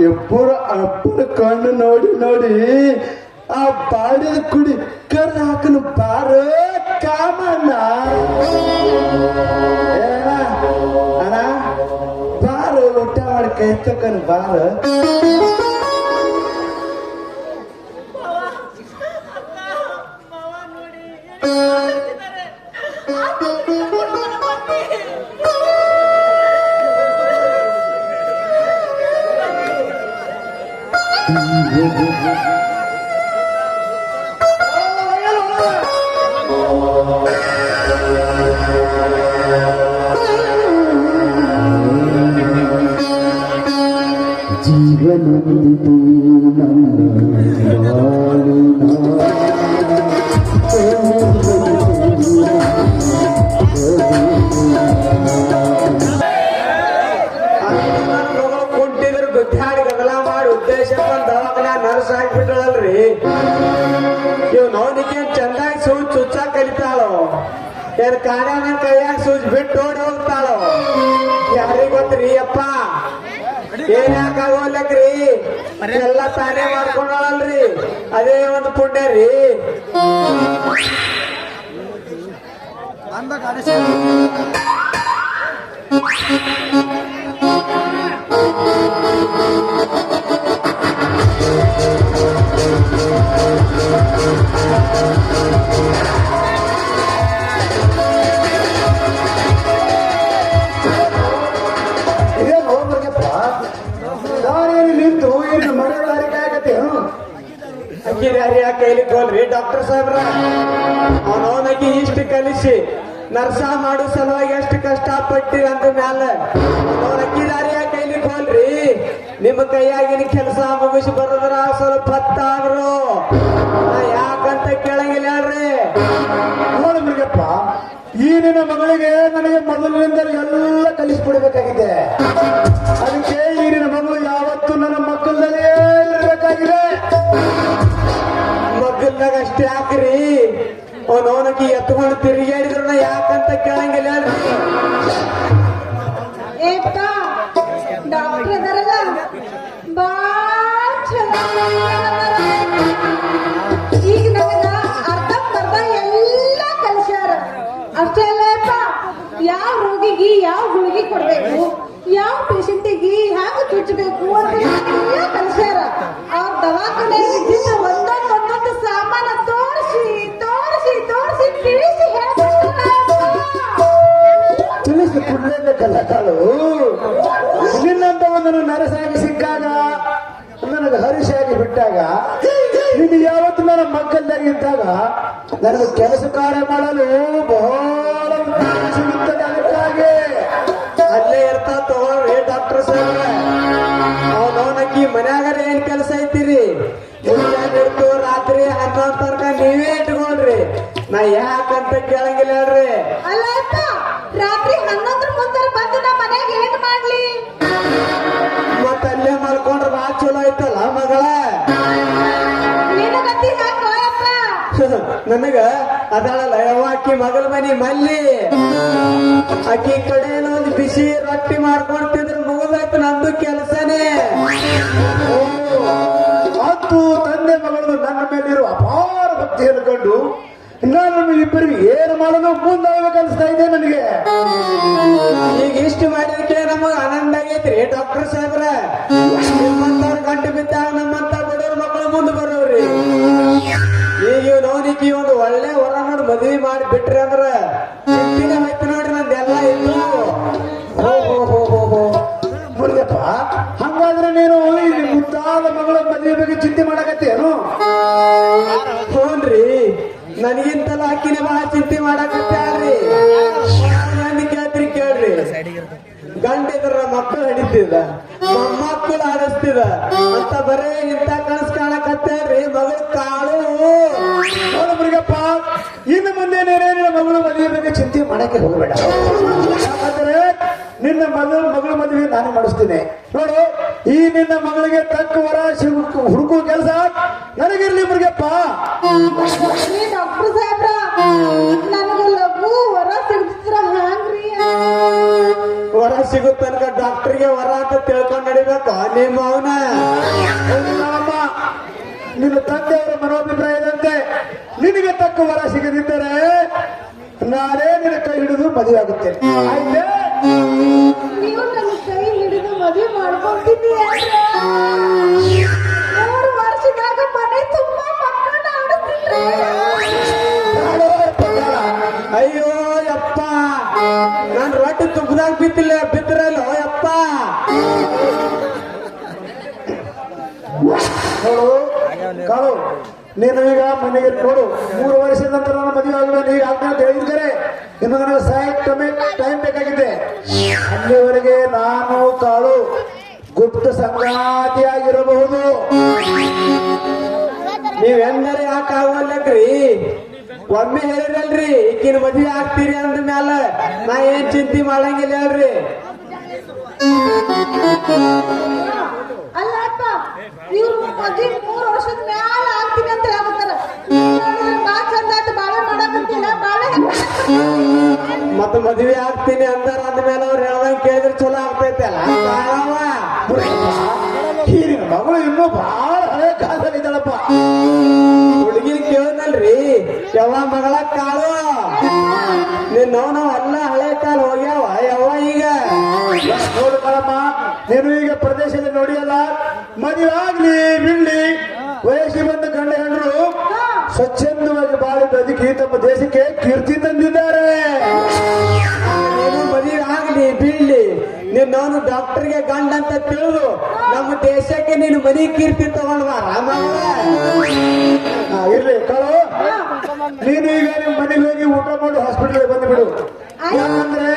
ಇಬ್ಬರು ಅಪ್ಪನ ಕಣ್ಣು ನೋಡಿ ನೋಡಿ ಆ ಬಾಡಿದ ಕುಡಿ ಕರ್ ಹಾಕನು ಬಾರ ಕಾಮಣ್ಣ ಅಣ್ಣ ಬಾರ ಊಟ ಮಾಡಿ ಕೈ ತಕ್ಕನು ಬಾರ ಜೀವನೊಂದಿತು ನನ್ನ ಕುಂಟಿದ್ರು ಗುದ್ದಾಡಿ ಗದಲ ಮಾಡಿ ಉದ್ದೇಶ ದವಾಖಾನೆ ನರ್ಸ್ ಹಾಕ್ಬಿಟ್ಟಳಲ್ರಿ ಇವ್ ನೋಡಿಕೆ ಚಂದಾಗಿ ಸೂಜ್ ಚುಚ್ಚ ಕಲಿತಾಳು ಏನ್ ಕಾಡ್ಯಾನ ಕೈಯಾಗ ಸೂಜ್ ಬಿಟ್ಟು ಓಡಿ ಹೋಗ್ತಾಳು ಯಾರಿಗ್ ಗೊತ್ತ್ರಿ ಅಪ್ಪ ಏನ್ ಯಾಕಾಗೋಲ್ಲಕ್ರಿ ಎಲ್ಲ ತಾನೇ ಮಾಡ್ಕೊಂಡಳಲ್ರಿ ಅದೇ ಒಂದು ಪುಣ್ಯ ರೀ ಕೈಲಿ ಗೋಲ್ರಿ ಡಾಕ್ಟರ್ ಸಾಹೇಬ್ರ ಅವನವನಿಗೆ ಇಷ್ಟು ಕಲಿಸಿ ನರ್ಸ ಮಾಡೋ ಸಲುವಾಗಿ ಎಷ್ಟು ಕಷ್ಟ ಪಟ್ಟಿರ ಅಂತ ಮ್ಯಾಲ ಅವನಕ್ಕಿದಾರಿಯ ಕೈಲಿ ಗೋಲ್ರಿ ನಿಮ್ಮ ಕೈಯಾಗಿನ ಕೆಲಸ ಮುಗಿಸಿ ಬರೋದ್ರ ಸ್ವಲ್ಪ ಹತ್ತಾದ್ರು ಯಾಕಂತ ಕೇಳಂಗಿಲ್ಲ ಹೇಳ್ರಿ ನೋಡಿ ಮೃಗಪ್ಪ ಈ ನಿನ್ನ ಮಗಳಿಗೆ ನನಗೆ ಮೊದಲಿನಿಂದ ಎಲ್ಲ ಕಲಿಸ್ಕೊಡ್ಬೇಕಾಗಿದೆ ಅದಕ್ಕೆ ಈ ನಿನ್ನ ಮಗಳು ಯಾವತ್ತು ನನ್ನ ಮಕ್ಕಳಲ್ಲೇ ಇರಬೇಕಾಗಿದೆ ಮಗ್ಗಲ್ದಾಗ ಅಷ್ಟೇ ಹಾಕ್ರಿ ಅವನವನಿಗೆ ಎತ್ಕೊಂಡು ತಿರುಗಾಡಿದ್ರು ಯಾಕಂತ ಕೇಳಂಗಿಲ್ಲ ಡಾಕ್ಟರ್ ಇದಾರಲ್ಲ ಬಾಳ್ ಚಲೋ ಈಗ ನನಗ ಅರ್ಧ ಎಲ್ಲ ಕಲಿಸ್ಯಾರ ಅಷ್ಟೇ ಅಲ್ಲಪ್ಪ ಯಾವ ರೋಗಿಗೆ ಯಾವ ಗುಳಿಗೆ ಕೊಡ್ಬೇಕು ಯಾವ ಪೇಷಂಟಿಗೆ ಹ್ಯಾಂಗ ಚುಚ್ಚಬೇಕು ಅಂತ ಎಲ್ಲ ಕಲಿಸ್ಯಾರ ಅವ್ರ ದವಾಖಾನೆ ಇದ್ದಿದ್ದ ಒಂದೊಂದು ಸಾಮಾನ ತೋರಿಸಿ ತೋರಿಸಿ ತೋರಿಸಿ ತಿಳಿಸಿ ತಿಳಿಸಿ ಕೊಡ್ಲೇಬೇಕಲ್ಲ ತಾಳು ನಿನ್ನಂತ ಒಂದು ನರಸಾಗಿ ಸಿಕ್ಕಾಗ ನನಗೆ ಹರಿಶಾಗಿ ಬಿಟ್ಟಾಗ ನೀನು ಯಾವತ್ತು ನನ್ನ ಮಕ್ಕಳಾಗಿ ಇದ್ದಾಗ ನನಗೆ ಕೆಲಸ ಕಾರ್ಯ ಮಾಡಲು ಬಹಳ ಸಿಗುತ್ತದೆ ಅದಕ್ಕಾಗಿ ಅಲ್ಲೇ ಇರ್ತಾ ತಗೊಳ್ರಿ ಡಾಕ್ಟರ್ ಸಾಹೇಬ್ರ ಅವನವನಕ್ಕಿ ಮನ್ಯಾಗಾರ ಏನ್ ಕೆಲಸ ಐತಿರಿ ಹಿಡ್ತು ರಾತ್ರಿ 11 ತನಕ ನೀವೇ ಇಟ್ಕೊಳ್ರಿ ನಾ ಯಾಕಂತ ಕೇಳಂಗಿಲ್ಲ ಹೇಳ್ರಿ ಅಲ್ಲ ರಾತ್ರಿ 11 ಮುಂದೆ ಬಂದು ನಮ್ಮ ಮನೆಯಾಗ ಏನ್ ಮಾಡ್ಲಿ ಮತ್ತ ಅಲ್ಲೇ ಮಲ್ಕೊಂಡ್ರೆ ಬಾ ಚಲೋ ಐತಲ್ಲ ಮಗಳ ನನಗ ಅದಾಳಲ್ಲ ಯವ್ವ ಅಕ್ಕಿ ಮಗಳ ಮನಿ ಮಲ್ಲಿ ಅಕ್ಕಿ ಕಡೆ ಒಂದು ಬಿಸಿ ರೊಟ್ಟಿ ಮಾಡ್ಕೊಳ್ತಿದ್ರ ಮುಗಿದಾಯ್ತು ನಂದು ಕೆಲಸನೇ ಮತ್ತು ತಂದೆ ಮಗಳು ನನ್ನ ಮೇಲಿರುವ ಅಪಾರ ಭಕ್ತಿಯನ್ನು ಕಂಡು ನಾನು ಇಬ್ಬರಿಗೆ ಏನು ಮಾಡೋದು ಮುಂದಾಗಬೇಕು ಅನಿಸ್ತಾ ಇದೆ ನನಗೆ ಈಗ ಇಷ್ಟು ಮಾಡಿದಕ್ಕೆ ನಮಗ ಆನಂದ ಆಗೈತ್ರಿ ಡಾಕ್ಟರ್ ಸಾಹೇಬ್ರ ನಿಮ್ಮಂತವ್ರ ಗಂಟು ಬಿದ್ದಾಗ ನಮ್ಮಂತ ಬಡವ್ರ ಮಕ್ಕಳು ಮುಂದೆ ಬರೋವ್ರಿ ಈಗ ನೋಡಿಕಿ ಒಂದು ಒಳ್ಳೆ ಹೊರ ನೋಡಿ ಮದುವೆ ಮಾಡಿ ಬಿಟ್ರಿ ಅಂದ್ರ ಚಿಂತಿನ ಹೋಯ್ತು ನೋಡ್ರಿ ನಂದೆಲ್ಲ ಇತ್ತು ಮುರುಗಪ್ಪ ಹಂಗಾದ್ರೆ ನೀನು ಇಲ್ಲಿ ಮುದ್ದಾದ ಮಗಳ ಮದುವೆ ಬಗ್ಗೆ ಚಿಂತೆ ಮಾಡಕತ್ತೇನು ಹ್ಞೂನ್ರಿ ನನಗಿಂತಲೂ ಅಕ್ಕಿನ ಬಹಳ ಚಿಂತೆ ಮಾಡಕತ್ತಾಳ್ರಿ ಕೇಳ್ತ್ರಿ ಕೇಳ್ರಿ ಗಂಡಿದ್ರ ಮಕ್ಕಳು ಹಿಡಿತಿದ ಮೊಮ್ಮಕ್ಕಳು ಆಡಿಸ್ತಿದ ಅಂತ ಬರೇ ಇಂತ ಕನಸು ಕಾಣಕತ್ತೇಳ್ರಿ ಮಗಳು ಕಾಳು ಮುರುಗಪ್ಪ ಇನ್ನು ಮುಂದೆ ನಿನ್ನ ಮಗಳು ಮದುವೆ ಬಗ್ಗೆ ಚಿಂತೆ ಮಾಡಕ್ಕೆ ಹೋಗಬೇಡ ಯಾಕಂದ್ರೆ ನಿನ್ನ ಮಗಳ ಮದುವೆ ನಾನು ಮಾಡಿಸ್ತೇನೆ ನೋಡು ಈ ನಿನ್ನ ಮಗಳಿಗೆ ತಕ್ಕ ವರ ಹುಡುಕುವ ಕೆಲಸ ನನಗಿರ್ಲಿ ಮುರುಗಪ್ಪ ಡಾಕ್ಟರ್ ಸಾಹೇಬ್ರ ನನಗ ಲಘು ವರ ಸಿಗ್ತಿದ್ರ ಹ್ಯಾಂಗ್ರಿ ವರ ವರ ಸಿಗೋ ತನಕ ಡಾಕ್ಟರ್ಗೆ ವರ ಅಂತ ತಿಳ್ಕೊಂಡ್ ನಡಿಬೇಕು ನಿಮ್ಮ ಅವನ. ಅಮ್ಮ, ನಿನ್ನ ತಂದೆಯವರ ಮನೋಭಿಪ್ರಾಯದಂತೆ ನಿನಗೆ ತಕ್ಕ ವರ ಸಿಗದಿದ್ದರೆ ನಾನೇ ನಿನ್ನ ಕೈ ಹಿಡಿದು ಮದುವೆ ಆಗುತ್ತೇನೆ, ಆಯ್ತೇ? ನೀವು ನನ್ನ ಕೈ ಹಿಡಿದು ಮದುವೆ ಮಾಡ್ಕೊಂತಿದ್ದೀ 3 ವರ್ಷದಾಗ ಮನೆ ತುಂಬಾ ಮಕ್ಕಳನ್ನ ಆಡುತ್ತಿದ್ರೆ ಅಯ್ಯೋ ಯಪ್ಪ, ನಾನ್ ರೊಟ್ಟಿ ತುಪ್ಪದಾಗ ಬಿದ್ರಲ್ಲೋ ಯಪ್ಪ. ನೋಡು ಕಾಳು, ನೀನು ಈಗ ಮನೆಗೆ ನೋಡು, 3 ವರ್ಷದ ನಂತರ ನಾನು ಮದುವೆ ಆಗುವ ಈಗ ಆಗ್ತಾ ಅಂತ ಹೇಳಿದ್ದಾರೆ. ಇನ್ನು ನನಗೆ ಟೈಮ್ ಬೇಕಾಗಿದೆ. ಅಲ್ಲಿವರೆಗೆ ನಾನು ಕಾಳು ಗುಪ್ತ ಸಂಗಾತಿಯಾಗಿರಬಹುದು. ನೀವೆಂದರೆ ಯಾಕೆ ಆಗೋಲ್ಲಕ್ರಿ? ಒಮ್ಮೆ ಹೇಳಿರಲ್ರಿ ಈಗಿನ ಮದ್ವೆ ಆಗ್ತೀರಿ ಅಂದ ಮ್ಯಾಲ ನಾ ಏನ್ ಚಿಂತೆ ಮಾಡಂಗಿಲ್ಲ ಹೇಳ್ರಿ. ಅಲ್ಲ ಅಪ್ಪ, ಇವ್ರು ಮದುವೆ 3 ವರ್ಷದ ಮ್ಯಾಲ ಆಗ್ತೀನಿ ಅಂತ ಹೇಳ್ತಾರ. ಬಾ ಚಂದ ಆಯ್ತು, ಬಾಳೆ ಮಾಡಕಂತಿಲ್ಲ, ಬಾಳೆ ಮತ್ತ ಮದ್ವೆ ಆಗ್ತೀನಿ ಅಂದಾರ ಅಂದ್ಮೇಲೆ ಅವ್ರು ಹೇಳ್ದಂಗ್ ಕೇಳಿದ್ರೆ ಚಲೋ ಆಗ್ತೈತೆ ಅಲ್ಲ. ಈಗಿನ ಮಗಳು ಇನ್ನೂ ಬಹಳ ಹಳೆ ಕಾಲದಲ್ಲಿ ಇದ್ದಾಳಪ್ಪ. ಹುಡುಗಿ ಕೇಳಿದ್ನಲ್ರಿ, ಯವ್ವ ಮಗಳ ಕಾಳು ನಾವ್ ಎಲ್ಲ ಹಳೆ ಕಾಲ ಹೋಗ್ಯಾವ ಯವ್ವ. ಈಗ ನೋಡು ಕಾಳಮ್ಮ, ನೀನು ಈಗ ಪ್ರದೇಶದಲ್ಲಿ ನೋಡಿಯಲ್ಲ, ಮದುವೆ ಆಗ್ಲಿ ಬಿಡ್ಲಿ ವಯಸ್ಸಿಗೆ ಬಂದ ಗಂಡ ಹೆಣ್ಣರು ಸ್ವಚ್ಛಂದವಾಗಿ ಬಾಳಿ ಬದುಕಿ ತಮ್ಮ ದೇಶಕ್ಕೆ ಕೀರ್ತಿ ತಂದಿದ್ದಾರೆ. ನೀನು ಮದುವೆ ಆಗ್ಲಿ ಬೀಳ್ಲಿ, ನಾನು ಡಾಕ್ಟರ್ಗೆ ಗಂಡ ಅಂತ ತಿಳಿದು ನಮ್ಮ ದೇಶಕ್ಕೆ ನೀನು ಮನಿ ಕೀರ್ತಿ ತಗೊಂಡ್ ಬಾರ ಮಗಳ. ಇರ್ಲಿ ಕಾಳು, ನೀನು ಈಗ ನಿಮ್ಮ ಮನೆಗೆ ಹೋಗಿ ಊಟ ಮಾಡಿ ಹಾಸ್ಪಿಟಲ್ ಬಂದ್ಬಿಡು. ಯಾಕಂದ್ರೆ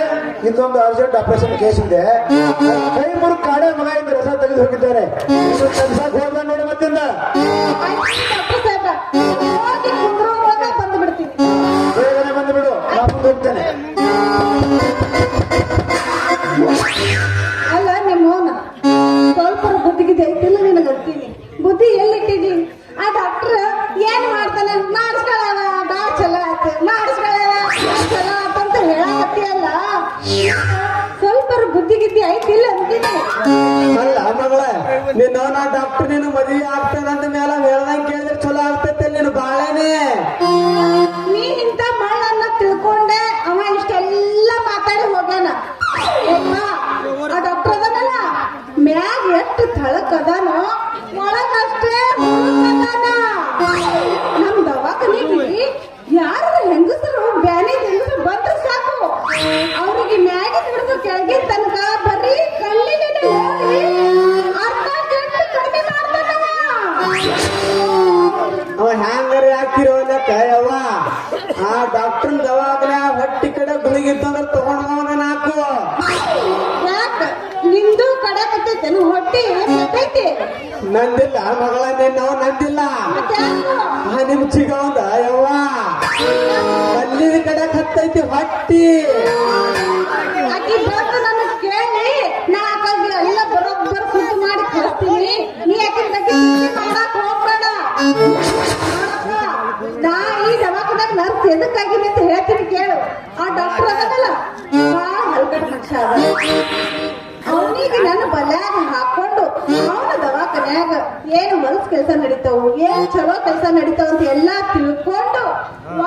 ಇದೊಂದು ಅರ್ಜೆಂಟ್ ಆಪರೇಷನ್ ಕೇಸ್ ಇದೆ. ಕೈ ಮುರು ಕಾಡೆ ಮಗ ಇಂದ ರಸ ತೆಗೆದು ಹೋಗಿದ್ದಾರೆ. ಕೆಲ್ಸಕ್ಕೆ ಹೋಗ್ಬೇಡ ನೋಡಿ ಮತ್ತಿಂದ. ಬಂದ್ಬಿಡ್ತೀನಿ. ಬೇಗನೆ ಬಂದ್ಬಿಡು, ನಾನು ಹೋಗ್ತೇನೆ. ಅಲ್ಲ ನಿಮ್ಮವನ ಸ್ವಲ್ಪ ಬುದ್ಧಿಗಿದೆ ಐತಿಲ್ಲ ನಿನಗೆ ಅಂತೀನಿ. ಬುದ್ಧಿ ಎಲ್ಲಿಟ್ಟಿದ್ದೀನಿ? ಆ ಡಾಕ್ಟರ್ ಏನ್ ಮಾಡ್ತಾನೆ? ಮಾಡಿಸ್ಕೊಳ್ಳೋಣ, ಬಾ ಚಲೋ ಆಯ್ತು, ಮಾಡಿಸ್ಕೊಳ್ಳೋಣ, ಚಲೋ ಆಯ್ತಂತ ಹೇಳಕತ್ತೀಯಲ್ಲ, ಸ್ವಲ್ಪ ಬುದ್ಧಿಗಿದ್ದಿ ಐತಿಲ್ಲ ಅಂತೀನಿ. ಅಲ್ಲ ಮಗಳ, ನಾ ಡಾಕ್ಟರ್ ನೀನು ಮದುವೆ ಆಗ್ತಾನಂದ ಮೇಲೆ ಹೇಳ್ದಂಗ್ ಕೇಳಿದ್ರೆ ಚಲೋ ಆಗ್ತೈತೆ ನೀನು ಬಾಳೆನೆ. ನೀ ಇಂಥ ಮಳ್ಳನ್ನ ತಿಳ್ಕೊಂಡೆ ಅವ ಇಷ್ಟೆಲ್ಲ ಮಾತಾಡಿ ಹೋಗ್ಯಾನ. ಆ ಡಾಕ್ಟರ್ ಅದನಲ್ಲ, ಮ್ಯಾಗ ಎಷ್ಟು ಥಳಕ್ ಅದಾನೋ ಒಳಗಷ್ಟೇ ಅದಾನ. ನಮ್ ದವಾಖಾನಿಗೆ ಯಾರ ಹೆಂಗಸರು ಬ್ಯಾನಿ ಹೆಂಗಸರು ಬಂದ್ರೆ ಸಾಕು, ಅವ್ರಿಗೆ ಮ್ಯಾಗ ಹಿಡಿದು ಕೆಳಗಿನ ತನಕ ಬರೀ ಕಣ್ಣಿಗೆ ನೋಡಿ ಅರ್ಧ ಗಂಟೆ ಕಡಿಮೆ ಮಾಡ್ತಾನವ. ಅವ ಹ್ಯಾಂಗರಿ ಹಾಕಿರೋ ಯವ್ವ, ಆ ಡಾಕ್ಟರ್ ದವಾಖಾನೆ ಹೊಟ್ಟಿ ಕಡೆ ಗುಳಿಗಿತ್ತಂದ್ರೆ ತಗೊಂಡವನ ನಾಕು. ಯಾಕ ನಿಂದು ಕಡೆ ಕತ್ತೈತೇನು? ಹೊಟ್ಟಿ ಕತ್ತೈತಿ? ನಂದಿಲ್ಲ ಮಗಳ, ನಾವು ನಂದಿಲ್ಲ. ಮತ್ತ್ಯಾಕು? ಆ ನಿಮ್ ಚಿಗವಂದ ಯವ್ವ ಅಲ್ಲಿದ ಕಡೆ ಹತ್ತೈತಿ ಹೊಟ್ಟಿ. ಆಕಿ ಬಂದು ನನಗೆ ಕೇಳಿ ನಾ ಆಕಾಗಿ ಎಲ್ಲ ಬರೋಬ್ಬರ್ ಕುಂತು ಮಾಡಿ ಕಳಿಸ್ತೀನಿ. ನೀ ಆಕಿನ ಬಗ್ಗೆ ಚಿಂತೆ ಮಾಡಕ್ ಹೋಗ್ಬೇಡ. ನಾ ಈ ದವಾಖಾನ್ಯಾಗ ನರ್ಸ್ ಎದಕ್ಕಾಗಿನಿ ಅಂತ ಹೇಳ್ತೀನಿ ಕೇಳು. ಆ ಡಾಕ್ಟರ್ ಅದನ್ನಲ್ಲ ಭಾಳ ಹಲ್ಕಟ್ ಮನುಷ್ಯ ಅದ. ಅವನಿಗೆ ನನ್ನ ಬಲ್ಯಾಗ ಹಾಕೊಂಡು ಅವನ ದವಾಖಾನ್ಯಾಗ ಏನು ಹೊಲಸ್ ಕೆಲಸ ನಡೀತಾವು, ಏನ್ ಚಲೋ ಕೆಲಸ ನಡೀತಾವ ಅಂತ ಎಲ್ಲಾ ತಿಳ್ಕೊಂಡು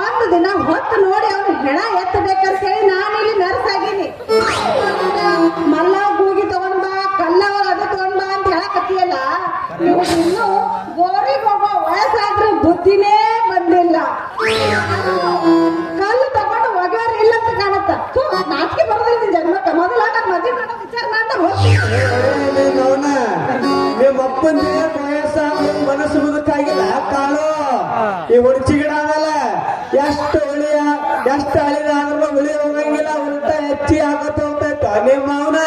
ಒಂದು ದಿನ ಹೊತ್ತು ನೋಡಿ ಅವನು ಹೆಣ ಎತ್ತಬೇಕಂತ ಹೇಳಿ ನಾನು ಇಲ್ಲಿ ನರ್ಸ್ ಆಗೀನಿ. ಮಲ್ಲ ಗೂಗಿ ತಗೊಂಡ್ ಬಾ, ಕಲ್ಲವ ಅದು ತಗೊಂಡ್ ಬಾ ಅಂತ ಹೇಳಕತ್ತೀಯಲ್ಲ, ಇನ್ನು ಗೋರಿಗೆ ಹೋಗೋ ವಯಸ್ಸಾದ್ರೂ ಬುದ್ಧಿನೇ ಬಂದಿಲ್ಲ. ಕಲ್ಲು ತಗೊಂಡು ಒಗ್ಯಾರ ಇಲ್ಲ ಅಂತ ಕಾಣತ್ತ. ನಾಚಿಕೆ ಬರೋದಿಲ್ಲ ನಿನ್ ಜನ್ಮಕ್ಕ. ಮೊದಲ ನಾನು ಮದುವೆ ಮಾಡೋ ವಿಚಾರ ಮಾಡ್ತಾ ಹೋಗ್ತೀನಿ. ನಿಮ್ಮ ಅಪ್ಪನ ವಯಸ್ಸಾಗ ಮನಸ್ಸು ಮುದುಕಾಗಿಲ್ಲ ಕಾಳು. ಈ ಹುಡ್ಚಿ ಗಿಡ ಅದಲ್ಲ, ಎಷ್ಟು ಅಳಿದ ಆದ್ರೂ ಉಳಿ ಹೋಗಂಗಿಲ್ಲ, ಉಲ್ಟ ಹೆಚ್ಚಿ ಆಗತ್ತ ಹೋಗ್ತೈತ ನಿಮ್ಮ ಅವನ.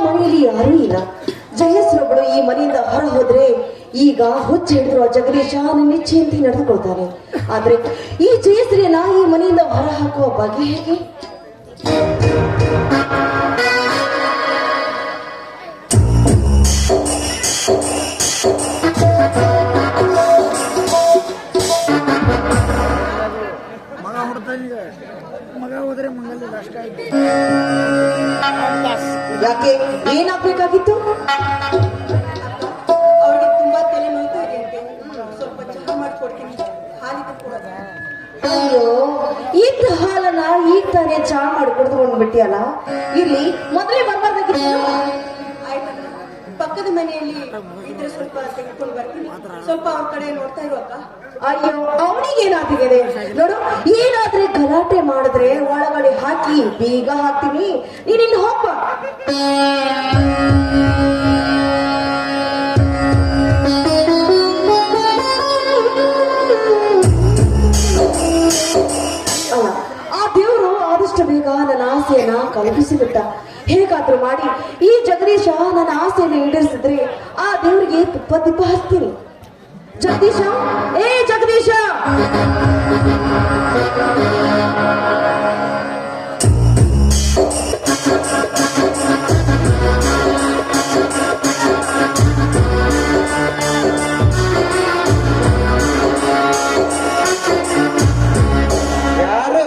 ಮನೆಯಲ್ಲಿ ಯಾರೂ ಇಲ್ಲ. ಜಯಸ್ರೊಬ್ಬಳು ಈ ಮನೆಯಿಂದ ಹೊರ ಹೋದ್ರೆ ಈಗ ಹುಚ್ಚ ಹಿಡಿದ್ರು ಜಗದೀಶ ನಿಶ್ಚಯಂತೆ ನಡೆದುಕೊಳ್ತಾನೆ. ಆದ್ರೆ ಈ ಜಯಶ್ರೀಯನ್ನ ಈ ಮನೆಯಿಂದ ಹೊರ ಹಾಕುವ ಬಗೆ ಹೇಗೆ? ಯಾಕೆ ಏನಾಗ್ಬೇಕಾಗಿತ್ತು? ಅವ್ರಿಗೆ ತುಂಬಾ ತಲೆ ನೋಯ್ತಾ ಇದೆ ಅಂತೆ. ಸ್ವಲ್ಪ ಚಹಾ ಮಾಡ್ಕೊಡ್ತೀನಿ, ಹಾಲಿಗೆ ಕೊಡೋದ. ಅಯ್ಯೋ, ಇದ್ದ ಹಾಲನ್ನ ಈಗ ತಾನೇ ಚಾ ಮಾಡಿ ಕುಡಿದುಕೊಂಡು ಬಿಟ್ಟಿಯಲ್ಲ, ಇಲ್ಲಿ ಮೊದಲೇ ಬರ್ಬಾರ್ದಾಗಿತ್ತು. ಆಯ್ತಕ್ಕ, ಪಕ್ಕದ ಮನೆಯಲ್ಲಿ ಇದ್ರೆ ಸ್ವಲ್ಪ ತೆಗೆದುಕೊಂಡು ಬರ್ತೀನಿ. ಸ್ವಲ್ಪ ಅವ್ರ ಕಡೆ ನೋಡ್ತಾ ಇರುವಕ್ಕ. ಅಯ್ಯೋ, ಅವನಿಗೆ ಏನಾಗಿದೆ ನೋಡು, ಏನಾದ್ರೆ ಗಲಾಟೆ ಮಾಡಿದ್ರೆ ಒಳಗಡೆ ಹಾಕಿ ಬೀಗ ಹಾಕ್ತೀನಿ, ನೀನಿನ್ನು ಹೋಗ್ಬ. ಅಲ್ಲ, ಆ ದೇವರು ಆದಷ್ಟು ಬೇಗ ನನ್ನ ಆಸೆಯನ್ನ ಕಲ್ಪಿಸಿಬಿಟ್ಟ. ಹೇಗಾದ್ರೂ ಮಾಡಿ ಈ ಜಗದೀಶ ನನ್ನ ಆಸೆಯನ್ನು ಈಡೇರಿಸಿದ್ರೆ ಆ ದೇವರಿಗೆ ತುಪ್ಪ ದೀಪ ಹಚ್ತೀನಿ. ಜಗದೀಶ, ಏ ಜಗದೀಶ! ಯಾರು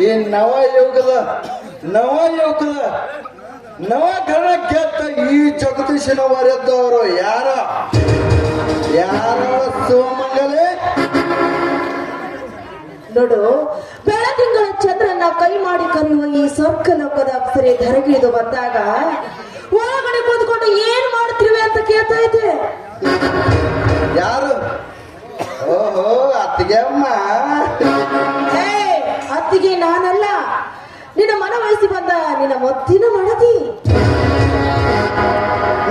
ಈ ನವ ಗಣ ಗೆದ್ದ ಈ ಜಗದೀಶನ ವರೆದ್ದವರು ಯಾರ ಸೋಮಂಗಲೇ? ನೋಡು, ಬೆಳದಿಂಗಳ ಚಂದ್ರನ ಕೈ ಮಾಡಿ ಕರೆಯುವ ಈ ಸ್ವರ್ಗ ಲೋಕದ ಅಪ್ಸರೆ ಧರೆಗಿಳಿದು ಬಂದಾಗ ಒಳಗಡೆ ಕೂತ್ಕೊಂಡು ಏನ್ ಮಾಡ್ತೀವಿ ಅಂತ ಕೇಳ್ತಾ ಇದ್ದೆ. ಯಾರು? ಓಹೋ, ಅತ್ತಿಗೆ ಅಮ್ಮ. ಏ, ಅತ್ತಿಗೆ ನಾನಲ್ಲ, ನಿನ್ನ ಮನವಹಿಸಿ ಬಂದ ನಿನ್ನ ಮುದ್ದಿನ ಮಡದಿ.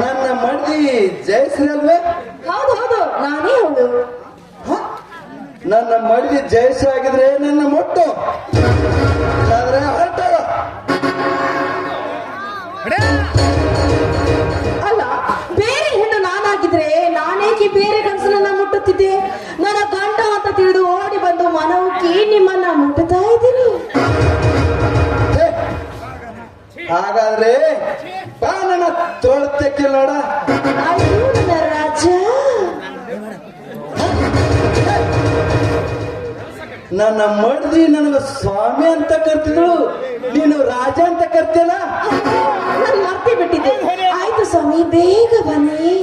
ನನ್ನ ಮಡದಿ ಜಯಶ್ರೀ ಅಲ್ವೇ? ಹೌದು ಹೌದು, ನಾನೇ ಹೌದು. ನನ್ನ ಮಡದಿ ಜಯಶ್ರೀ ಆಗಿದ್ರೆ ನನ್ನ ಮೊಟ್ಟು, ಇಲ್ಲಾಂದ್ರೆ ಹೊರಟಾಗ. ಅಲ್ಲ, ಬೇರೆ ಹೆಣ್ಣು ನಾನಾಗಿದ್ರೆ ನಾನೇಕೆ ಬೇರೆ ಗಂಡಸನ್ನ ಮುಟ್ಟುತ್ತಿದ್ದೆ? ನನ್ನ ಗಂಡ ಅಂತ ತಿಳಿದು ಓಡಿ ಬಂದು ಮನವುಕ್ಕಿ ನಿಮ್ಮನ್ನ ಮುಟ್ಟುತ್ತಾ ಇದ್ದೀನಿ. ಹಾಗಾದ್ರೆ ಬಾ, ನನ್ನ ತೋಳ್ತಕ್ಕೆ ನೋಡ. ಅಯ್ಯೋ ನನ್ನ ರಾಜ, ನನ್ನ ಮಡ್ದಿ ನನಗ ಸ್ವಾಮಿ ಅಂತ ಕರ್ತಿದ್ರು, ನೀನು ರಾಜ ಅಂತ ಕರ್ತಿಯಲ್ಲ? ನಾನು ಮರ್ತೆ ಬಿಟ್ಟಿದ್ದೆ. ಆಯ್ತು ಸ್ವಾಮಿ, ಬೇಗ ಬನ್ನಿ.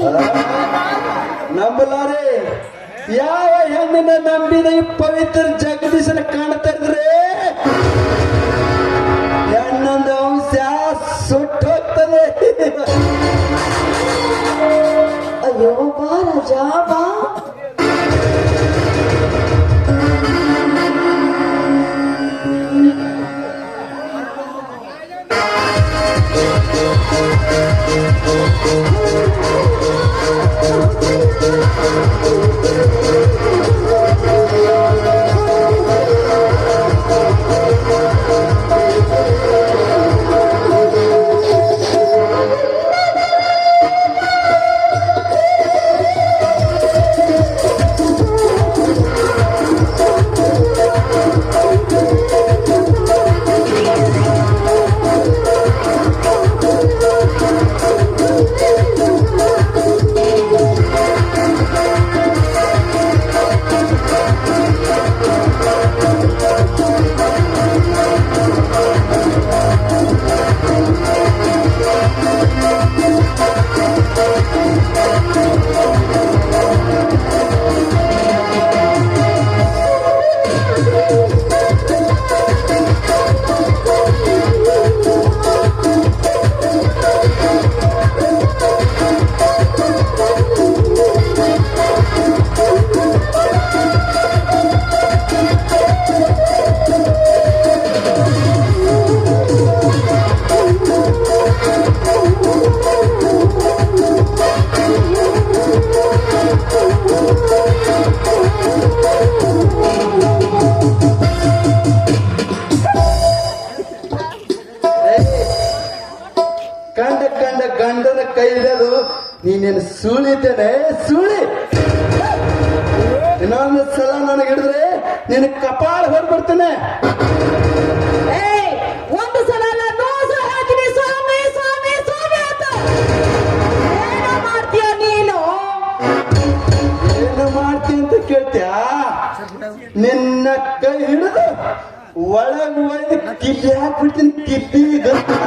ನಂಬಲಾರೆ, ಯಾವ ಹೆಣ್ಣಿನ ನಂಬಿದ ಈ ಪವಿತ್ರ ಜಗದೀಶನ ಕಾಣ್ತಾ ಇದ್ರೆ ಹೆಣ್ಣೊಂದು ಅಂಶ ಸುಟ್ಟೋಗ್ತದೆ. ಅಯ್ಯೋ, ಬಾ ರಾಜ ಬಾ. ಗಂಡನ ಕೈ ಹಿಡಿಯೋದು ನೀನೇನು ಸುಳಿತೇನೆ? ಸುಳಿ ಇನ್ನೊಂದು ಸಲ ನನಗೆ ಹಿಡಿದ್ರೆ ನಿನ್ನ ಕಪಾಳ ಹೊರಬಿಡ್ತೇನೆ. ಒಂದು ಸಲ ಹಾಕಿನಿ ಸ್ವಾಮಿ ಸ್ವಾಮಿ ಸ್ವಾಮಿ ಅಂತ ಏನು ಮಾಡ್ತೀಯ ನೀನು? ಏನು ಮಾಡ್ತಿ ಅಂತ ಕೇಳ್ತೀಯ? ನಿನ್ನ ಕೈ ಹಿಡಿದು ಒಳಗೆ ಒಯ್ದು ಕಿಲ್ಲಿ ಹಾಕ್ಬಿಡ್ತೀನಿ. ಕಿಲ್ಲಿ ಗೊತ್ತಾ?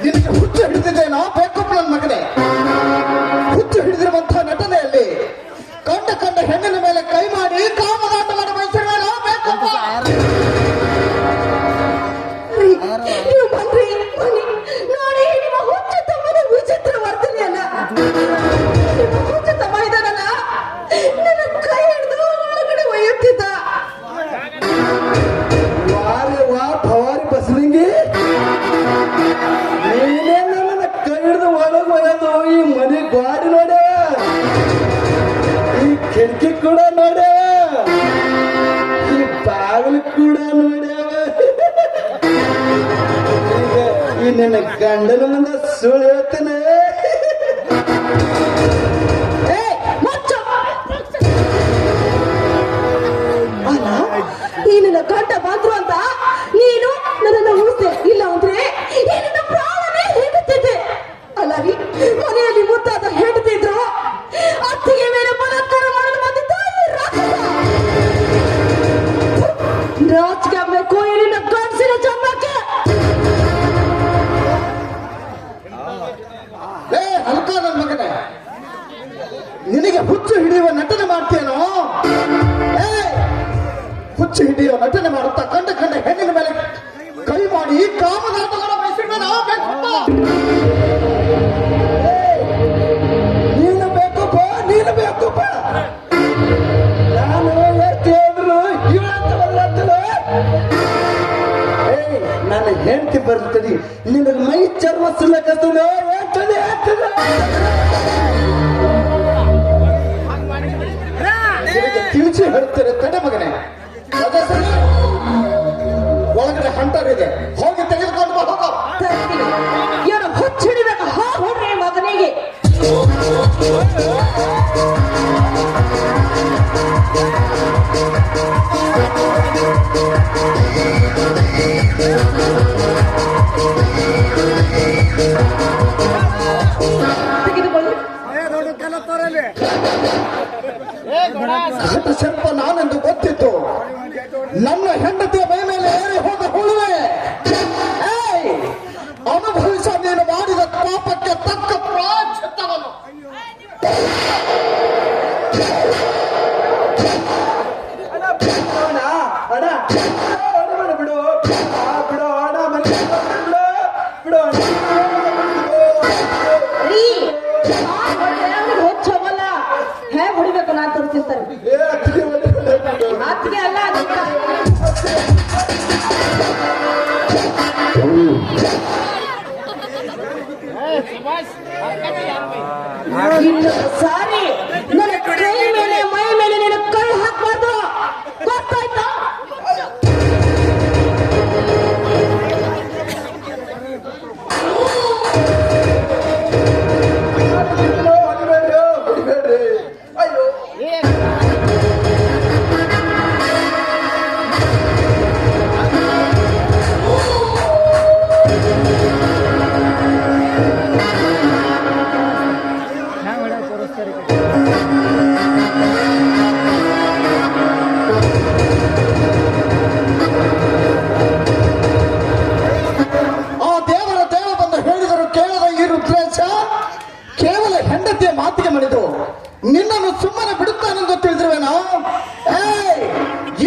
ನಿನಗೆ ಹುಚ್ಚು ಹಿಡಿದಿದ್ದೇನೋ ಬೇಕಪ್ಪ ನನ್ನ ಮಗನೇ. ಹುಚ್ಚು ಹಿಡಿದಿರುವಂತಹ ನಟನೆಯಲ್ಲಿ ಕಂಡ ಹೆಣ್ಣಿನ ಮೇಲೆ ಕೈ ಮಾಡಿ ಕಾಮದಾಟ ಮಾಡಿ ಬಯಸಿರುವೇನೋ ಬೇಕಪ್ಪ. ನೀವು ಬನ್ರಿ ಬನ್ನಿ ನೋಡಿ ನಿಮ್ಮ ಹುಚ್ಚ ತಮ್ಮನ ವಿಚಿತ್ರ ವರ್ತನೆಯನ್ನ. ನಿಮ್ಮ ಹುಚ್ಚ ತಮ್ಮ ಇದ್ದಾನಲ್ಲ ನನ್ನ ಕೈ ಹಿಡಿದು ಒಳಗಡೆ ಒಯ್ಯುತ್ತಿದ್ದ. ವಾ ಭವಾರಿ ಬಸಲಿಂಗಿ, ನೀನೇ ನನ್ನ ಕೈ ಹಿಡಿದು ಒಳಗೆ ಒಯ್ಯೋದು. ಈ ಮನೆ ಗಾಡಿ ನೋಡ್ಯಾವ, ಈ ಕಿಟಕಿ ಕೂಡ ನೋಡ್ಯಾವ, ಈ ಬಾಗಿಲು ಕೂಡ ನೋಡ್ಯಾವ. ಈಗ ಈ ನಿನ್ನ ಗಂಡನ ಮುಂದೆ ಸುಳ್ಳು ಹೇಳ್ತೇನೆ. ಅಲ್ಲ ಈ ನನ್ನ ಗಂಡ ಬಂದ್ರು ಅಂತ ನೀನು ನನ್ನನ್ನು ಉಳಿಸ್ದೆ, ಇಲ್ಲ ಅಂದ್ರೆ ಈ ನನ್ನ ಪ್ರಾಣನೇ ಹಿಡುತ್ತಿದ್ದೆ. ಅಲ್ಲ ರೀ, ಮನೆಯಲ್ಲಿ ಮುದ್ದಾದ ಹೆಂಡತಿದ್ರು ಅತ್ತಿಗೆ ಮೇಲೆ ಬಲಾತ್ಕಾರ ಮಾಡಲು ಬಂದಿದ್ದ ಈ ರಾಕ್ಷಸ. ನಾಚಿಕೆ ಆಗ್ಬೇಕು ಈ ನಿನ್ನ ಗಂಡಸಿನ ಜನ್ಮಕ್ಕೆ. ಅಲ್ಕ ನನ್ನ ಮಗನೇ, ನಿನಗೆ ಹುಚ್ಚು ಹಿಡಿಯುವ ನಟನೆ ಮಾಡ್ತೀಯನೋ? ಹುಚ್ಚು ಹಿಡಿಯುವ ನಟನೆ ಮಾಡುತ್ತಾ ಕಂಡ ಹೆಣ್ಣಿನ ಮೇಲೆ ಕೈ ಮಾಡಿ ಕಾಮದಾಟಗಳ ಬಯಸಿರುವೇನೋ ಬೇಕಪ್ಪ. ನೀನು ಬೇಕಪ್ಪ, ನೀನು ಬೇಕಪ್ಪ. ನಾನು ಹೇಳ್ತಿದ್ರು ನನ್ನ ಹೆಂಡತಿ ಬರ್ತದೆ, ನಿನಗೆ ಮೈ ಚರ್ಮ ಸುಳ್ಳಕತ್ತದ ಹೇಳ್ತದೆ ಹೇಳ್ತದೆ. ತಿಳಿಸಿ ಹೇಳ್ತಾರೆ ತಡೆ ಮಗನೇ. ಅದೇ ಸರಿ, ಒಳಗಡೆ ಹಂಟರ್ ಇದೆ, ಹೋಗಿ ತೆಗೆದುಕೊಂಡು ಬಾ, ಹೋಗೋ. ತರ್ತೀನಿ. ಏನೋ ಹುಚ್ಚಿಡಿಬೇಕು ಹಾ ಹುಡ್ರಿ ಮಗನಿಗೆ. ತೆಗೆದುಕೊಳ್ಳಿ. ಘಟ ಸರ್ಪ ನಾನೆಂದು ಗೊತ್ತಿತ್ತು. ನನ್ನ ಹೆಂಡತಿಯ ಮೈ ಮೇಲೆ ಏರಿ ಹೋದ ಹುಳುವೆ, ಅನುಭವಿಸ ನೀನು ಮಾಡಿದ ಪಾಪಕ್ಕೆ ತಕ್ಕ ಪ್ರಾಯಶ್ಚಿತ್ತವನ್ನು. ಅಣ್ಣ ಬಿಡು ಬಿಡು ಅಣ್ಣ, ಮನೆ ಬಿಡು ರೀ, ಹುಚ್ಚವಲ್ಲ ಹೇಗೆ ಹೊಡಿಬೇಕು ನಾನು ತೋರಿಸ್ತಾರೆ. ಅತ್ತಿಗೆ ಅಲ್ಲ ಸಾರಿ, ನನ್ನ ಕೈ ಮೇಲೆ ಮೈ ಮೇಲೆ ನೀನು ಕೈ ಹಾಕ್ಬಾರ್ದು, ಗೊತ್ತಾಯ್ತಾ? ಅಯ್ಯೋ ಆ ದೇವರ ದೇವ ಬಂದು ಹೇಳಿದರು ಕೇಳದ ಈ ರುದ್ರೇಶ ಕೇವಲ ಹೆಂಡತಿಯ ಮಾತಿಗೆ ಮಣಿದು ನಿನ್ನನ್ನು ಸುಮ್ಮನೆ ಬಿಡುತ್ತಾನೆಂದು ತಿಳಿದಿರುವೆನೋ?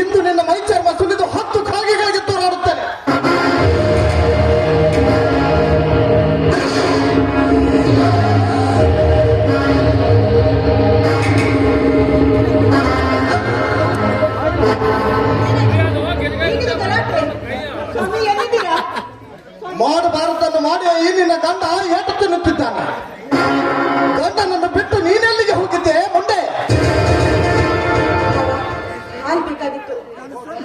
ಇಂದು ನಿನ್ನ ಮೈ ಚರ್ಮ ಸುಲಿದು 10 ಕಾಗೆಗಳಿಗೆ ತೋರಾಡುತ್ತೇನೆ. ಸ್ವಾಮಿ ಎಲ್ಲಿದ್ದೀರಾ? ಮಾಡಬಾರದನ್ನು ಮಾಡಿ ಈ ನಿನ್ನ ಗಂಡ ಏಟು ತಿನ್ನುತ್ತಿದ್ದಾನೆ. ಗಂಡನನ್ನು ಬಿಟ್ಟು ನೀನೆಲ್ಲಿಗೆ ಹೋಗಿದ್ದೆ ಮುಂದೆ? ಹಾಲು ಬೇಕಾಗಿತ್ತು,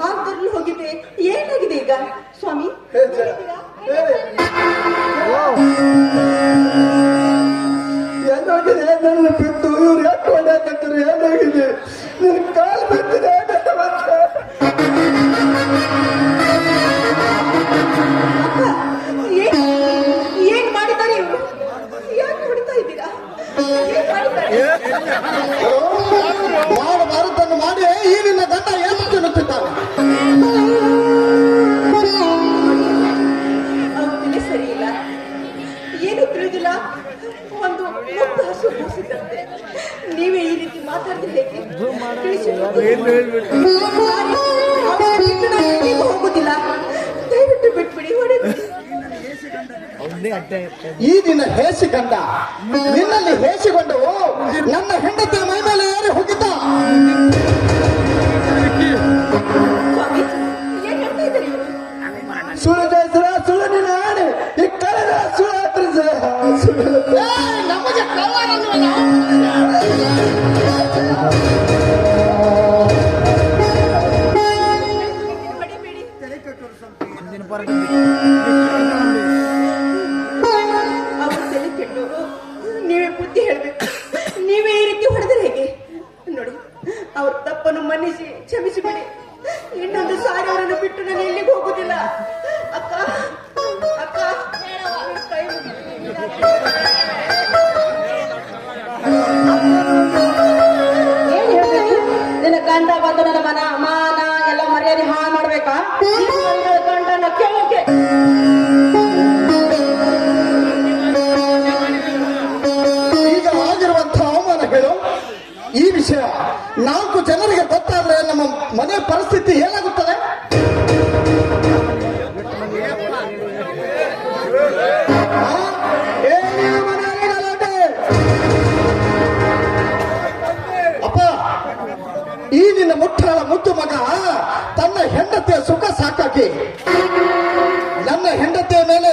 ಹಾಲು ತರಲು ಹೋಗಿದ್ದೆ. ಏನಾಗಿದೆ ಈಗ ಸ್ವಾಮಿ? ಏನಾಗಿದೆ? ನನ್ನ ಬಿಟ್ಟು ಇವ್ರು ಯಾಕೆ ಹೊಡ್ಯಾಕತ್ತಾರೆ? ಏನಾಗಿದೆ? ನಿನ್ ಕಾಲು ಬಿದ್ದಿದೆ. ಏನ್ ಮಾಡಿದ್ದಾರೆ ಇವರು? ಯಾಕೆ ಹೊಡಿತಾ ಇದ್ದೀರಾ? ಏನ್ ಮಾಡಿದ್ದಾರೆ? ಮಾಡಬಾರದನ್ನು ಮಾಡಿ ಈ ನಿನ್ನ ಗಂಡ ಏಟು ತಿನ್ನುತ್ತಿದ್ದಾನೆ. ಈ ನಿನ್ನ ಹೇಸಿ ಗಂಡ ನಿನ್ನಲ್ಲಿ ಹೇಸಿಕೊಂಡು ನನ್ನ ಹೆಂಡತಿಯ ಮೈ ಮೇಲೆ ಏರಿ ಹೋಗಿದ್ದ. ಸ್ವಾಮಿ ಏನ್ ಹೇಳ್ತಾ ಇದ್ದೀರಿ ಇವರು? ಸುಳ್ಳು ಜಯಿಸ್ರ ಸುಳ್ಳು ನಿನ್ನ ಆಣೆ ಈ ಕಳೆದ ಸುಳ್ಳು ಹತ್ರ ಸುಳ್ಳು ನಮಗೆ ಕಳ್ಳರಲ್ವಲ್ಲ? ಹೊಡಿಬೇಡಿ. ಅವರು ತಲೆ ಕೆಟ್ಟವರು. ನೀವೇ ಬುದ್ಧಿ ಹೇಳ್ಬೇಕು. ನೀವೇ ಈ ರೀತಿ ಹೊಡೆದ್ರೆ ಹೇಗೆ? ನೋಡಿ, ಅವ್ರ ತಪ್ಪನ್ನು ಮನ್ನಿಸಿ ಕ್ಷಮಿಸಿಬಿಡಿ. ಇನ್ನೊಂದು ಸಾರಿ ಅವರನ್ನು ಬಿಟ್ಟು ನಾನು ಎಲ್ಲಿಗೆ ಹೋಗುದಿಲ್ಲ. ಅಕ್ಕ ಅಕ್ಕ ಕೈ ಮುಗಿತೀನಿ. ಏನ್ ಹೇಳ್ತೀನಿ? ನಿನ್ನ ಗಂಡ ಬಂದು ನನ್ನ ಮಾನ ಎಲ್ಲ ಮರ್ಯಾದೆ ಹಾಳು ಮಾಡ್ಬೇಕಾ? ನನ್ನ ಗಂಡನ ಕೇಳಕ್ಕೆ ಈಗ ಆಗಿರುವಂತಹ ಅವಮಾನ ಹೇಳು. ಈ ವಿಷಯ 4 ಜನರಿಗೆ ಗೊತ್ತಾದ್ರೆ ನಮ್ಮ ಮನೆ ಪರಿಸ್ಥಿತಿ ಏನಾಗುತ್ತದೆ? ಅಪ್ಪ, ಈ ನಿನ್ನ ಮುಟ್ಟಾಳ ಮುದ್ದು ಮಗ ತನ್ನ ಹೆಂಡತಿಯ ಸುಖ ಸಾಕಾಗಿ ನನ್ನ ಹೆಂಡತಿಯ ಮೇಲೆ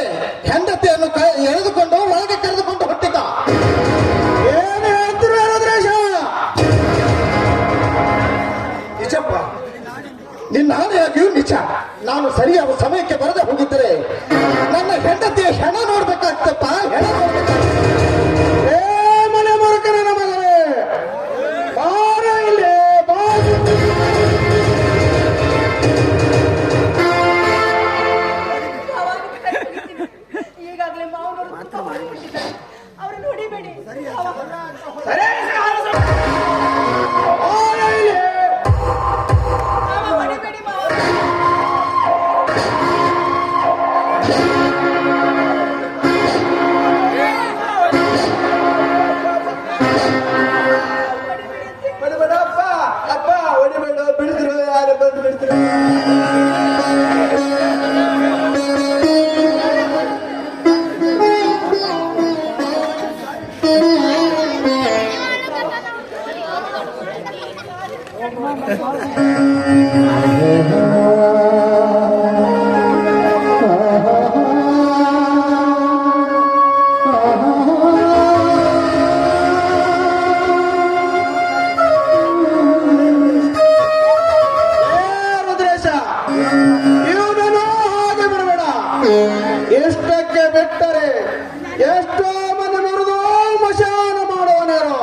ಹೆಂಡತಿಯನ್ನು ಎಳೆದುಕೊಂಡು ಒಳಗೆ ಕರೆದುಕೊಂಡು ಹೊಟ್ಟಿದ್ದ. ಏನು ಹೇಳ್ತೀರ ರುದ್ರೇಶ? ನಿಜಪ್ಪ, ನಿನ್ನ ಆನೆಯಾಗಿಯೂ ನಿಜ. ನಾನು ಸರಿಯಾದ ಸಮಯಕ್ಕೆ ಬರದೆ ಹೋಗಿದ್ದರೆ ನನ್ನ ಹೆಂಡತಿಯ ಹೆಣ ನೋಡ್ಬೇಕಾಗ್ತಪ್ಪ, ಹೆಣ ನೋಡ್ಬೇಕಾಗ್ತದೆ. ಏ ಮನೆ ಮುರುಕನ ಮಗನೇ, ಬಾರ ಇಲ್ಲಿ ಬಾ. ಈಗಾಗಲೇ ಮಾವನವರು ತುಂಬಾ ಮಾಡಿಬಿಟ್ಟಿದ್ದಾರೆ. ಅವರನ್ನು ಹೊಡಿಬೇಡಿ. ಮಾವ, ಹೊಡಿಬೇಡಿ ಮಾವ. ಹೊಡಿಬೇಡ ಅಪ್ಪ ಅಪ್ಪ ಹೊಡಿಬೇಡ ಬಿಡಿದ್ರು ಯಾರು ಬಂದು ಬಿಡಿದ್ರು. ರುದ್ರೇಶ, ಇವನನ್ನು ಹಾಗೆ ಬಿಡಬೇಡ. ಎಷ್ಟಕ್ಕೆ ಬಿಟ್ಟರೆ ಎಷ್ಟೋ ಮಂದಿ ಮುರಿದು ಮಶಾನ ಮಾಡುವನೇರು.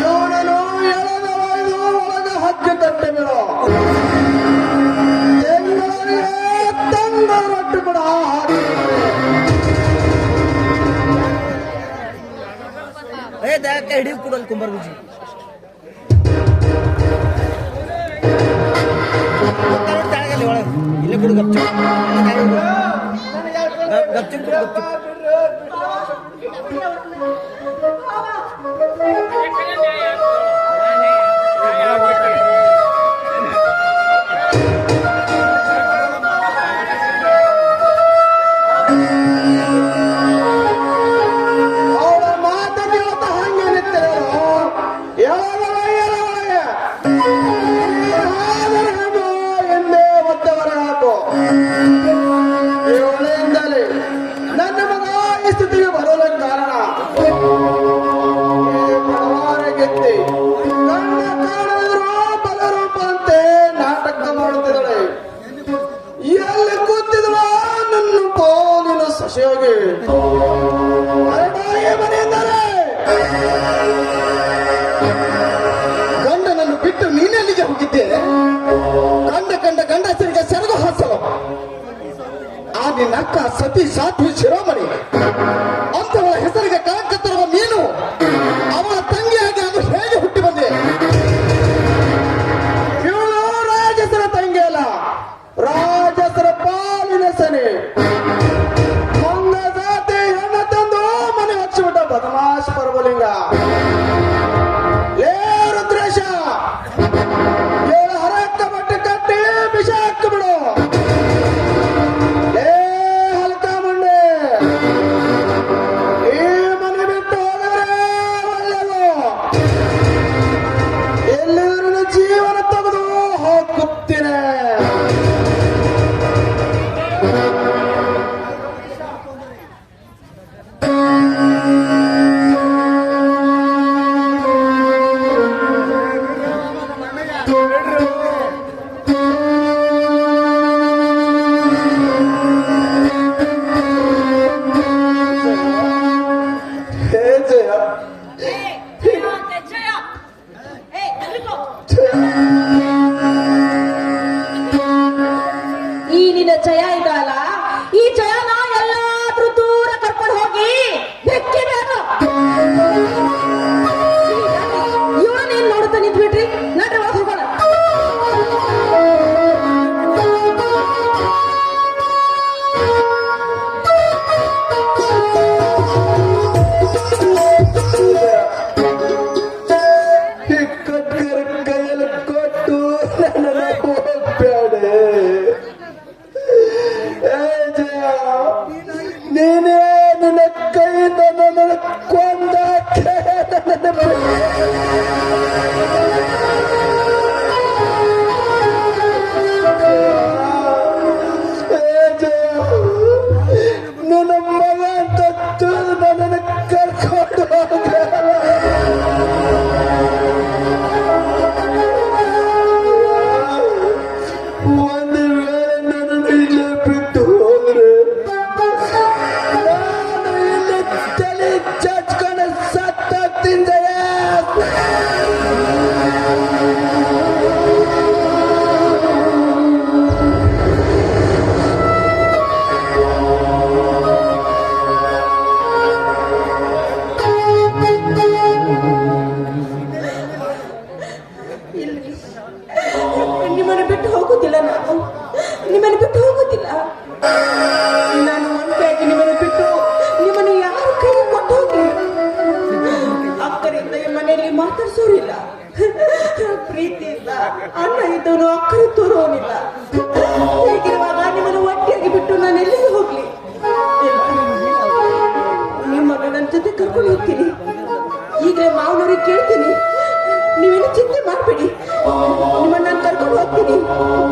ಇವನನ್ನು ಎಳೆದ ಒಯ್ದು ಒಳಗೆ ಹಚ್ಚಿ ಕಟ್ಟಿ ಬಿಡು. ತಿಂಗಳಿಗೆ ತಂದ ರೊಟ್ಟಿ ಕೂಡ ಹಾಕಿ ಹಿಡಿದು ಕೊಡಲ್ ಕುಂಬಾರ ಗುಜಿ ಒಳಗೆ ಇಲ್ಲೇ ಕೊಡು ಗಪ್ಚು ಗಪ್ಚು ಗಪ್ಚು. ಅವಳ ಮಾತನ್ನು ಹೇಳ್ತಾ ಹಂಗೆ ನಿಂತಿರೋ ಎಂದೇ ಒದ್ದವರ ಹಾಕು. ಇವಳಿಂದಲೇ ನನ್ನ ಮಗ ಈ ಸ್ಥಿತಿಗೆ ಬರೋದ ಕಾರಣ. ಗೆದ್ದಿ ಕಣ್ಣ ಕಾಣಿದ್ರು ಬಲರೂಪ ಅಂತೆ ನಾಟಕ ಮಾಡುತ್ತಿದ್ದಾಳೆ. ಎಲ್ಲಿ ಕೂತಿದ್ಳು ನನ್ನ ಪೋಲಿನ ಸೊಸೆಯಾಗಿ ಮನೆಯಿಂದಲೇ ಗಂಡನನ್ನು ಬಿಟ್ಟು ನೀನೆಲ್ಲಿಗೆ ಹೋಗಿದ್ದೆ? ಗಂಡಸರಿಗೆ ಸೆರಗು ಹಾಸಲು ಆ ನಿನ್ನ ಅಕ್ಕ ಸತಿ ಸಾಧ್ವಿ ಶಿರೋಮಣಿ ಅಂತವಳ ಹೆಸರಿಗೆ ಕಳಂಕ ತರುವ ನೀನು ಅವಳ ತಂಗಿಯಾಗಿ ಅದು ಹೇಗೆ ಹುಟ್ಟಿ ಬಂದೆ? ಇವಳು ರಾಜಸರ ತಂಗಿ ಅಲ್ಲ, ರಾಜಸರ ಪಾಲಿನ ಸನೆ. ಮಂಗ ಜಾತಿ ಹೆಣ್ಣು ತಂದು ಮನೆ ಹಚ್ಚಿಬಿಟ್ಟ ಬದಮಾಶ್ ಪರ್ವಲಿಂಗ. ಏ ರುದ್ರೇಶ, ಏಳು ಹರಕ್ಕ ಬಟ್ಟೆ ಕಟ್ಟಿ ಬಿಷ ಹಾಕಿಬಿಡು. ಏ ಹಲ್ಕ ಮಂಡೆ,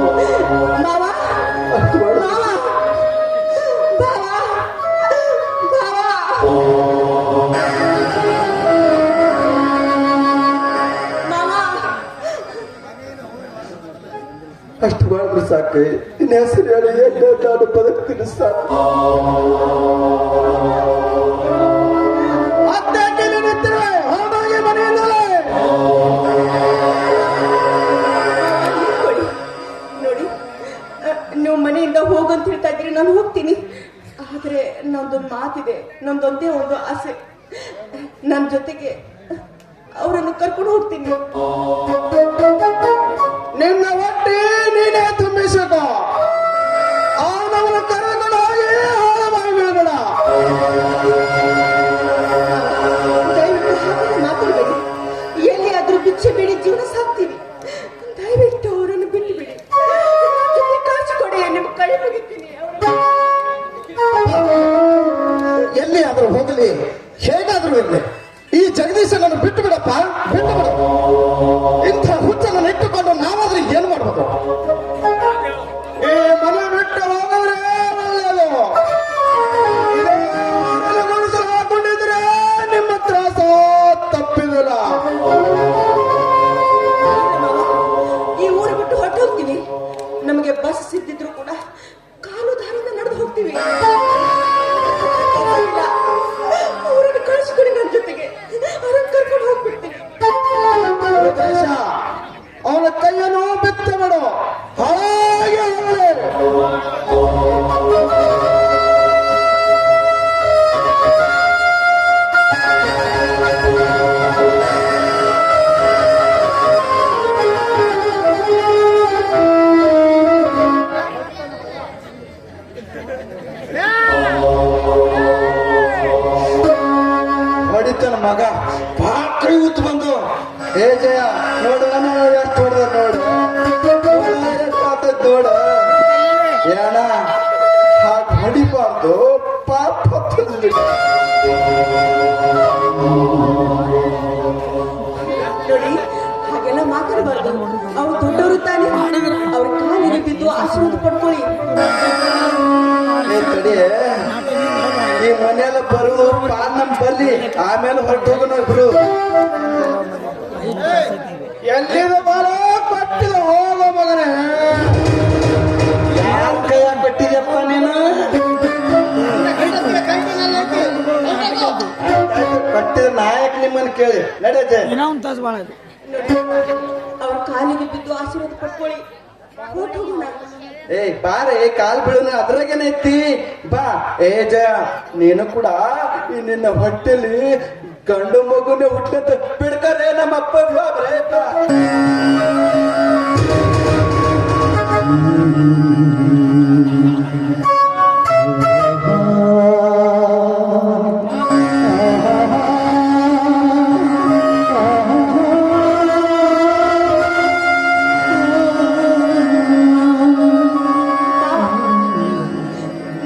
ಮಾವ ಮಾವ ಬಾವ ಬಾವ ಮಾವ ಅಷ್ಟು ಮಾಡಿದ್ರು ಸಾಕು. ನಿನ್ನ ಹೆಸರು ಹೇಳಿ ಎಲ್ಲೋ ನಾನು ಬದುಕ್ತೀನಿ ಸಾಕು. ನೋಡಿ ನೀವು ಮನೆಯಿಂದ ಹೋಗಂತ ಹೇಳ್ತಾ ಇದ್ದೀರಿ, ನಾನು ಹೋಗ್ತೀನಿ. ಆದ್ರೆ ನಂದೊಂದು ಮಾತಿದೆ, ನಂದೊಂದೇ ಒಂದು ಆಸೆ. ನನ್ನ ಜೊತೆಗೆ ಅವರನ್ನು ಕರ್ಕೊಂಡು ಹೋಗ್ತೀನಿ. ನಿನ್ನ ಹೊಟ್ಟೆ ನೀನೇ ತುಂಬಿಸಕ, ಅವನವನ ಕರೆದುಕೊಂಡು ಹೋಗಿ ಹಾಳವಾಗಿ ಬೀಳಬೇಡ. ದಯವಿಟ್ಟು ಹಾಗೆ ಮಾತಾಡಬೇಡಿ. ಎಲ್ಲಿಯಾದ್ರೂ ಭಿಕ್ಷೆ ಬೇಡಿ ಜೀವನ ಸಾಕ್ತೀವಿ. ದಯವಿಟ್ಟು ಅವರನ್ನು ಬಿಟ್ಟು ಬಿಡಿ. ಜೊತೆ ಕಾಚಿಕೊಡಿ, ನಿಮ್ಮ ಕೈ ಮುಗಿತೀನಿ. ಎಲ್ಲಿ ಆದ್ರೂ ಹೋಗಲಿ, ಹೇಗಾದ್ರೂ ಇರಲಿ, ಈ ಜಗದೀಶನನ್ನು ಬಿಟ್ಟು ಬಿಡಪ್ಪ, ಬಿಟ್ಟು ಬಿಡು. ಇಂಥ ಹುಚ್ಚನ್ನು ಇಟ್ಟುಕೊಂಡು ನಾವಾದ್ರೂ ಏನ್ ಮಾಡ್ಬೋದು? ಈ ಮನೆ ಬಿಟ್ಟು ಹೋಗಿದ್ರೆ ಒಳ್ಳೆಯದು. ಇದೇ ಮನೆಯಲ್ಲಿ ಗುಡಿಸಲು ಹಾಕೊಂಡಿದ್ರೆ ನಿಮ್ಮ ತ್ರಾಸ ತಪ್ಪಿದಲ್ಲ. ಈ ಊರು ಬಿಟ್ಟು ಹೊರಟು ಹೋಗ್ತೀವಿ. ನಮಗೆ ಬಸ್ ಸಿದ್ದಿದ್ರು ಕೂಡ ಕಾಲು ದಾರಿಯಿಂದ ನಡೆದು ಹೋಗ್ತೀವಿ. ಅವರನ್ನು ಕಳಿಸ್ಕೊಡಿ ನನ್ನ ಜೊತೆಗೆ, ಅವರನ್ನು ಕರ್ಕೊಂಡು ಹೋಗ್ಬಿಡ್ತೀನಿ. ರುದ್ರೇಶ, ಅವನ ಕೈಯನ್ನು ಬಿತ್ತ ಬಿಡು, ಹಾಗೆ ಹೋಗಲಿ. ಹೊಡಿತನ ಮಗ ಕೈ ಉತ್ತು ಬಂದು, ಏ ಜಯ ನೋಡು ಎಷ್ಟು ಹೊಡೆದ ನೋಡು, ನೋಡು ಏನ ಹಾಗೆ ಹೊಡಿಬಾರ್ದು, ಪಾಪ ನೋಡಿ, ಹಾಗೆಲ್ಲ ಮಾತಾಡಬಾರ್ದು. ಅವ್ರು ದೊಡ್ಡವರು ತಾನೆ, ಅವ್ರ ಕಾಲಿಗೆ ಬಿದ್ದು ಆಶೀರ್ವಾದ ಪಡ್ಕೊಳ್ಳಿ. ತಡಿ, ಈ ಮನೆಯಲ್ಲ ಬರುದು ಪಾಲ್ ನಮ್ ಬರ್ಲಿ, ಆಮೇಲೆ ಹೊರಟು ಹೋಗೋಣ ಇಬ್ರು. ಎಲ್ಲಿದ ಬಾರ ಕೊಟ್ಟಿದ ಹೋಗೋ ಮಗನೇ, ಯಾರ ಕೈಯಾಗ ಕೊಟ್ಟಿದ್ಯಪ್ಪ ನೀನು? ಕೊಟ್ಟಿದ ನಾಯಕ ನಿಮ್ಮನ್ನು ಕೇಳಿ ನಡೆಜೆ. ನೋಡಿ, ಅವ್ರ ಕಾಲಿಗೆ ಬಿದ್ದು ಆಶೀರ್ವಾದ ಪಡ್ಕೊಳ್ಳಿ. ಹೊರಟು ಹೋಗೋಣ. ಏ ಬಾರೆ, ಕಾಲ್ ಬೀಳೋಣ ಅದ್ರಾಗೇನ ಐತಿ, ಬಾ. ಏ ಜಯ, ನೀನು ಕೂಡ ಈ ನಿನ್ನ ಹೊಟ್ಟೆಲಿ ಗಂಡು ಮಗುನೇ ಹುಟ್ಟಂತ ಬಿಡ್ಕರೆ ನಮ್ಮ ಅಪ್ಪ ಬಾಬ್ರೆ, ಬಾ.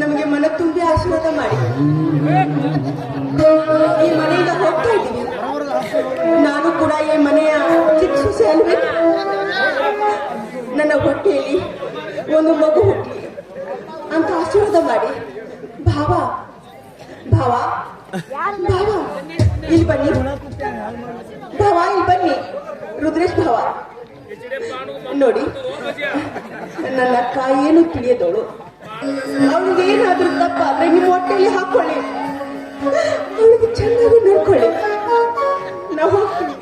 ನಮಗೆ ಮನ ತುಂಬಿ ಆಶೀರ್ವಾದ ಮಾಡಿ. ಈ ಮನೆಯಿಂದ ಹೋಗ್ತಾ ಇದ್ದೀವಿ. ನಾನು ಕೂಡ ಈ ಮನೆಯ ಚಿಕ್ಕ ಸೊಸೆ ಅಲ್ವೇ? ನನ್ನ ಹೊಟ್ಟೆಯಲ್ಲಿ ಒಂದು ಮಗು ಹುಟ್ಟಲಿ ಅಂತ ಆಶೀರ್ವಾದ ಮಾಡಿ. ಭಾವ ಭಾವ ಭಾವ ಇಲ್ಲಿ ಬನ್ನಿ. ಭಾವ ಇಲ್ಲಿ ಬನ್ನಿ. ರುದ್ರೇಶ್ ಭಾವ ನೋಡಿ, ನನ್ನ ಅಕ್ಕ ಏನು ತಿಳಿಯದವಳು. ಅವಳಿಗೆ ಏನಾದ್ರೂ ತಪ್ಪಾದ್ರೆ ನಿಮ್ಮ ಹೊಟ್ಟೆಯಲ್ಲಿ ಹಾಕೊಳ್ಳಿ, ಅವಳಿಗೆ ಚೆನ್ನಾಗಿ ನೋಡ್ಕೊಳ್ಳಿ. ನಾವು ಹೋಗ್ತೀವಿ.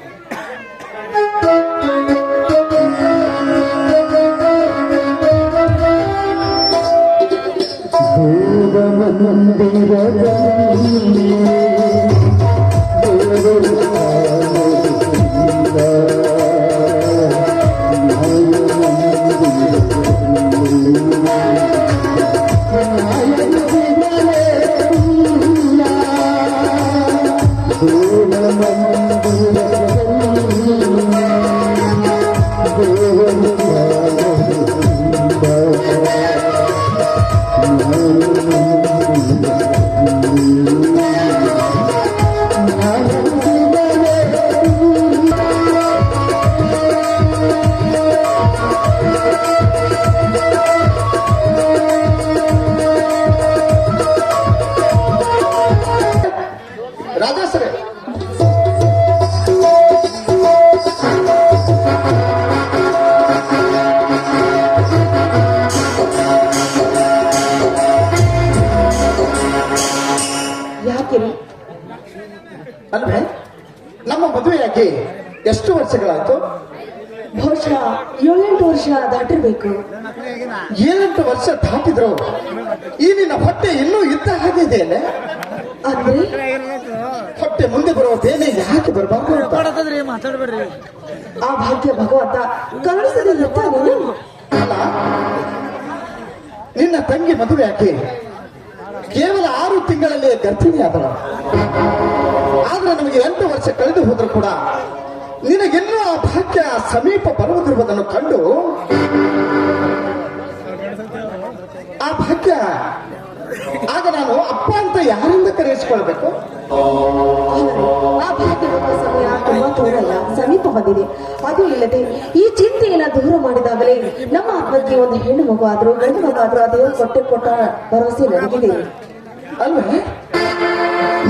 ಭಾಗ್ಯರಿ. ಅಲ್ವೇ, ನಮ್ಮ ಮದುವೆಯಾಗಿ ಎಷ್ಟು ವರ್ಷಗಳಾಯ್ತು? ಬಹುಶಃ 7-8 ವರ್ಷ ದಾಟಿರ್ಬೇಕು. 7-8 ವರ್ಷ ದಾಟಿದ್ರು ಈ ನಿನ್ನ ಹೊಟ್ಟೆ ಇನ್ನೂ ಇದ್ದ ಹಾಗೆ ಇದೆಯಲ್ಲ? ಅಂದ್ರೆ ಹೊಟ್ಟೆ ಮುಂದೆ ಬರುವ ಬೇನೆ ಯಾಕೆ ಬರಬಾರ್ದು ಅಂತ. ಮಾತಾಡ್ಬೇಡ್ರಿ. ಆ ಭಾಗ್ಯ ಭಗವಂತ ಕರುಣಿಸದೆ ಇರ್ತಾನೆ. ಅಲ್ಲ, ನಿನ್ನ ತಂಗಿ ಮದುವೆಯಾಗಿ ಕೇವಲ 6 ತಿಂಗಳಲ್ಲಿ ಗರ್ಭಿಣಿ ಆದಳು. ಆದ್ರೆ ನಮಗೆ 8 ವರ್ಷ ಕಳೆದು ಹೋದ್ರು ಕೂಡ ನಿನಗಿನ್ನೂ ಆ ಭಾಗ್ಯ ಸಮೀಪ ಬರುವುದಿರುವುದನ್ನು ಕಂಡು ಆ ಭಾಗ್ಯ ಆಗ ನಾನು ಅಪ್ಪ ಅಂತ ಯಾರಿಂದ ಕರೆಯಿಸಿಕೊಳ್ಬೇಕು? ಆ ಭಾಗ್ಯ ಬರುವ ಸಮಯ ತುಂಬಾ ದೂರಲ್ಲ, ಸಮೀಪ ಬಂದಿದೆ. ಅದು ಇಲ್ಲದೆ ಈ ಚಿಂತೆಯನ್ನ ದೂರ ಮಾಡಿದಾಗಲೇ ನಮ್ಮ ಆತ್ಮಕ್ಕೆ ಒಂದು ಹೆಣ್ಣು ಮಗು ಆದ್ರೂ ಗಂಡು ಮಗು ಆದ್ರೂ ಅದೇ ಕೊಟ್ಟ ಭರವಸೆ ನನಗಿದೆ. ಅಲ್ವೇ,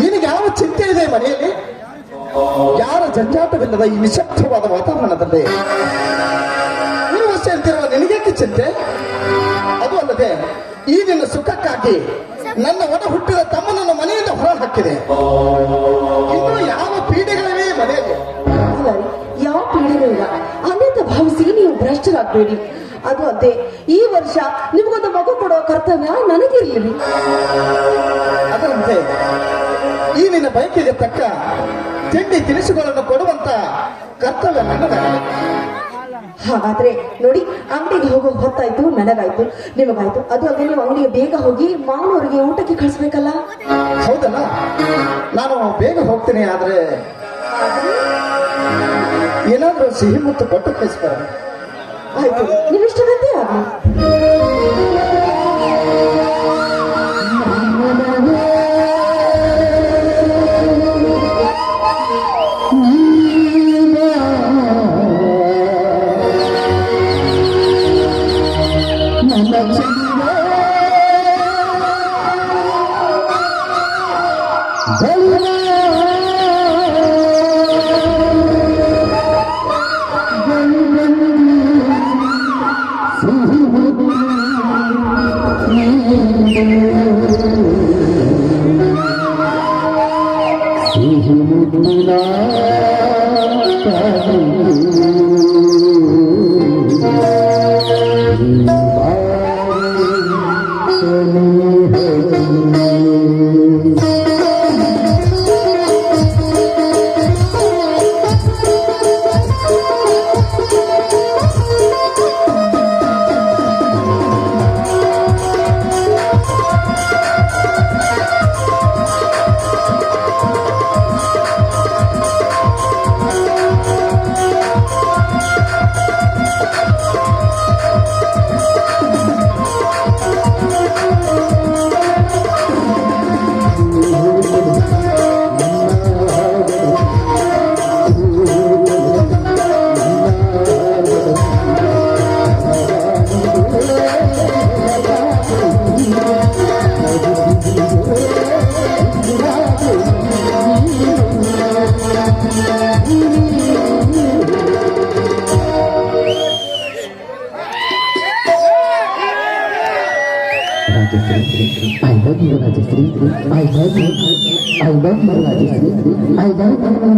ನಿನಗೆ ಯಾವ ಚಿಂತೆ ಇದೆ ಮನೆಯಲ್ಲಿ? ಯಾರ ಜಂಜಾಟವಿಲ್ಲದ ಈ ನಿಶಬ್ದವಾದ ವಾತಾವರಣದಲ್ಲಿ ನೀವು ಸೇರ್ತಿರುವ ನಿನಗೇಕೆ ಚಿಂತೆ? ಅದು ಅಲ್ಲದೆ ಈ ನಿನ್ನ ಸುಖಕ್ಕಾಗಿ ನನ್ನ ಒಡ ಹುಟ್ಟಿದ ತಮ್ಮನನ್ನು ಮನೆಯಿಂದ ಹೊರ ಹಾಕಿದೆ. ಇನ್ನು ಯಾವ ಪೀಡೆಗಳಿವೆ ಮನೆಯಲ್ಲಿ? ಇಲ್ಲ ರೀ, ಯಾವ ಪೀಡೆನೂ ಇಲ್ಲ. ಅನ್ನಂತ ಭಾವಿಸಿ ನೀವು ಭ್ರಷ್ಟರಾಗಬೇಡಿ. ಅದು ಅದೇ, ಈ ವರ್ಷ ನಿಮಗೊಂದು ಮಗು ಕೊಡುವ ಕರ್ತವ್ಯ ನನಗಿರ್ಲಿ. ಅದರಂತೆ ಈ ನಿನ್ನ ಬಯಕೆಗೆ ತಕ್ಕ ತಿಂಡಿ ತಿನಿಸುಗಳನ್ನು ಕೊಡುವಂತ ಕರ್ತವ್ಯ ನನ್ನದಾಗಿದೆ. ಹಾಗಾದ್ರೆ ನೋಡಿ, ಅಂಗಡಿಗೆ ಹೋಗೋ ಹೊತ್ತಾಯ್ತು, ನನಗಾಯ್ತು, ನಿಮಗಾಯ್ತು. ಅದು ಅದೇ ನೀವು ಅಂಗಡಿಗೆ ಬೇಗ ಹೋಗಿ ಮಾವನವರಿಗೆ ಊಟಕ್ಕೆ ಕಳಿಸ್ಬೇಕಲ್ಲ. ಹೌದಲ್ಲ, ನಾನು ಬೇಗ ಹೋಗ್ತೀನಿ. ಆದ್ರೆ ಏನಾದ್ರೂ ಸಿಹಿ ಮತ್ತು ಕೊಟ್ಟು ಕಳಿಸ್ಬಾರ. ಆಯ್ತು, ನಿಮ್ಮಿಷ್ಟದಂತೆ ಆಗ್ಲಿ. I love you, Rajashree. I love you. I love you, Rajashree. I love you.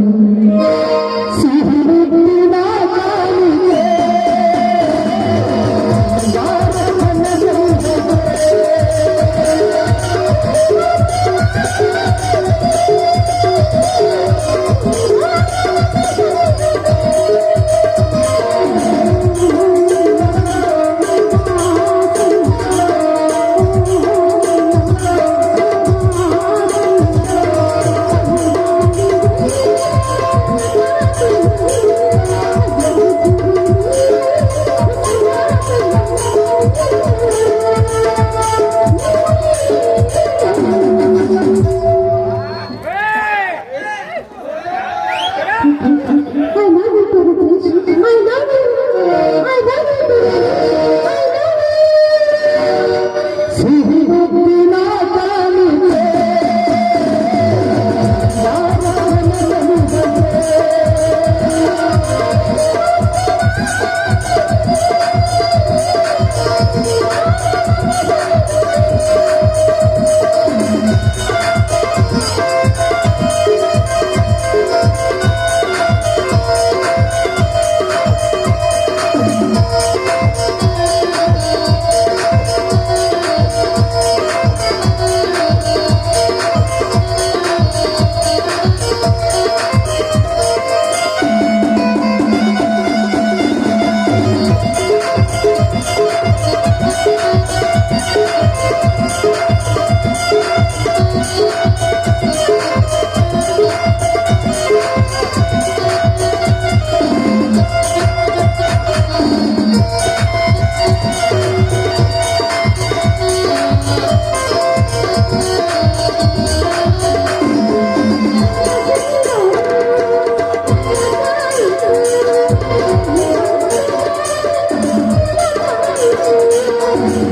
Thank you.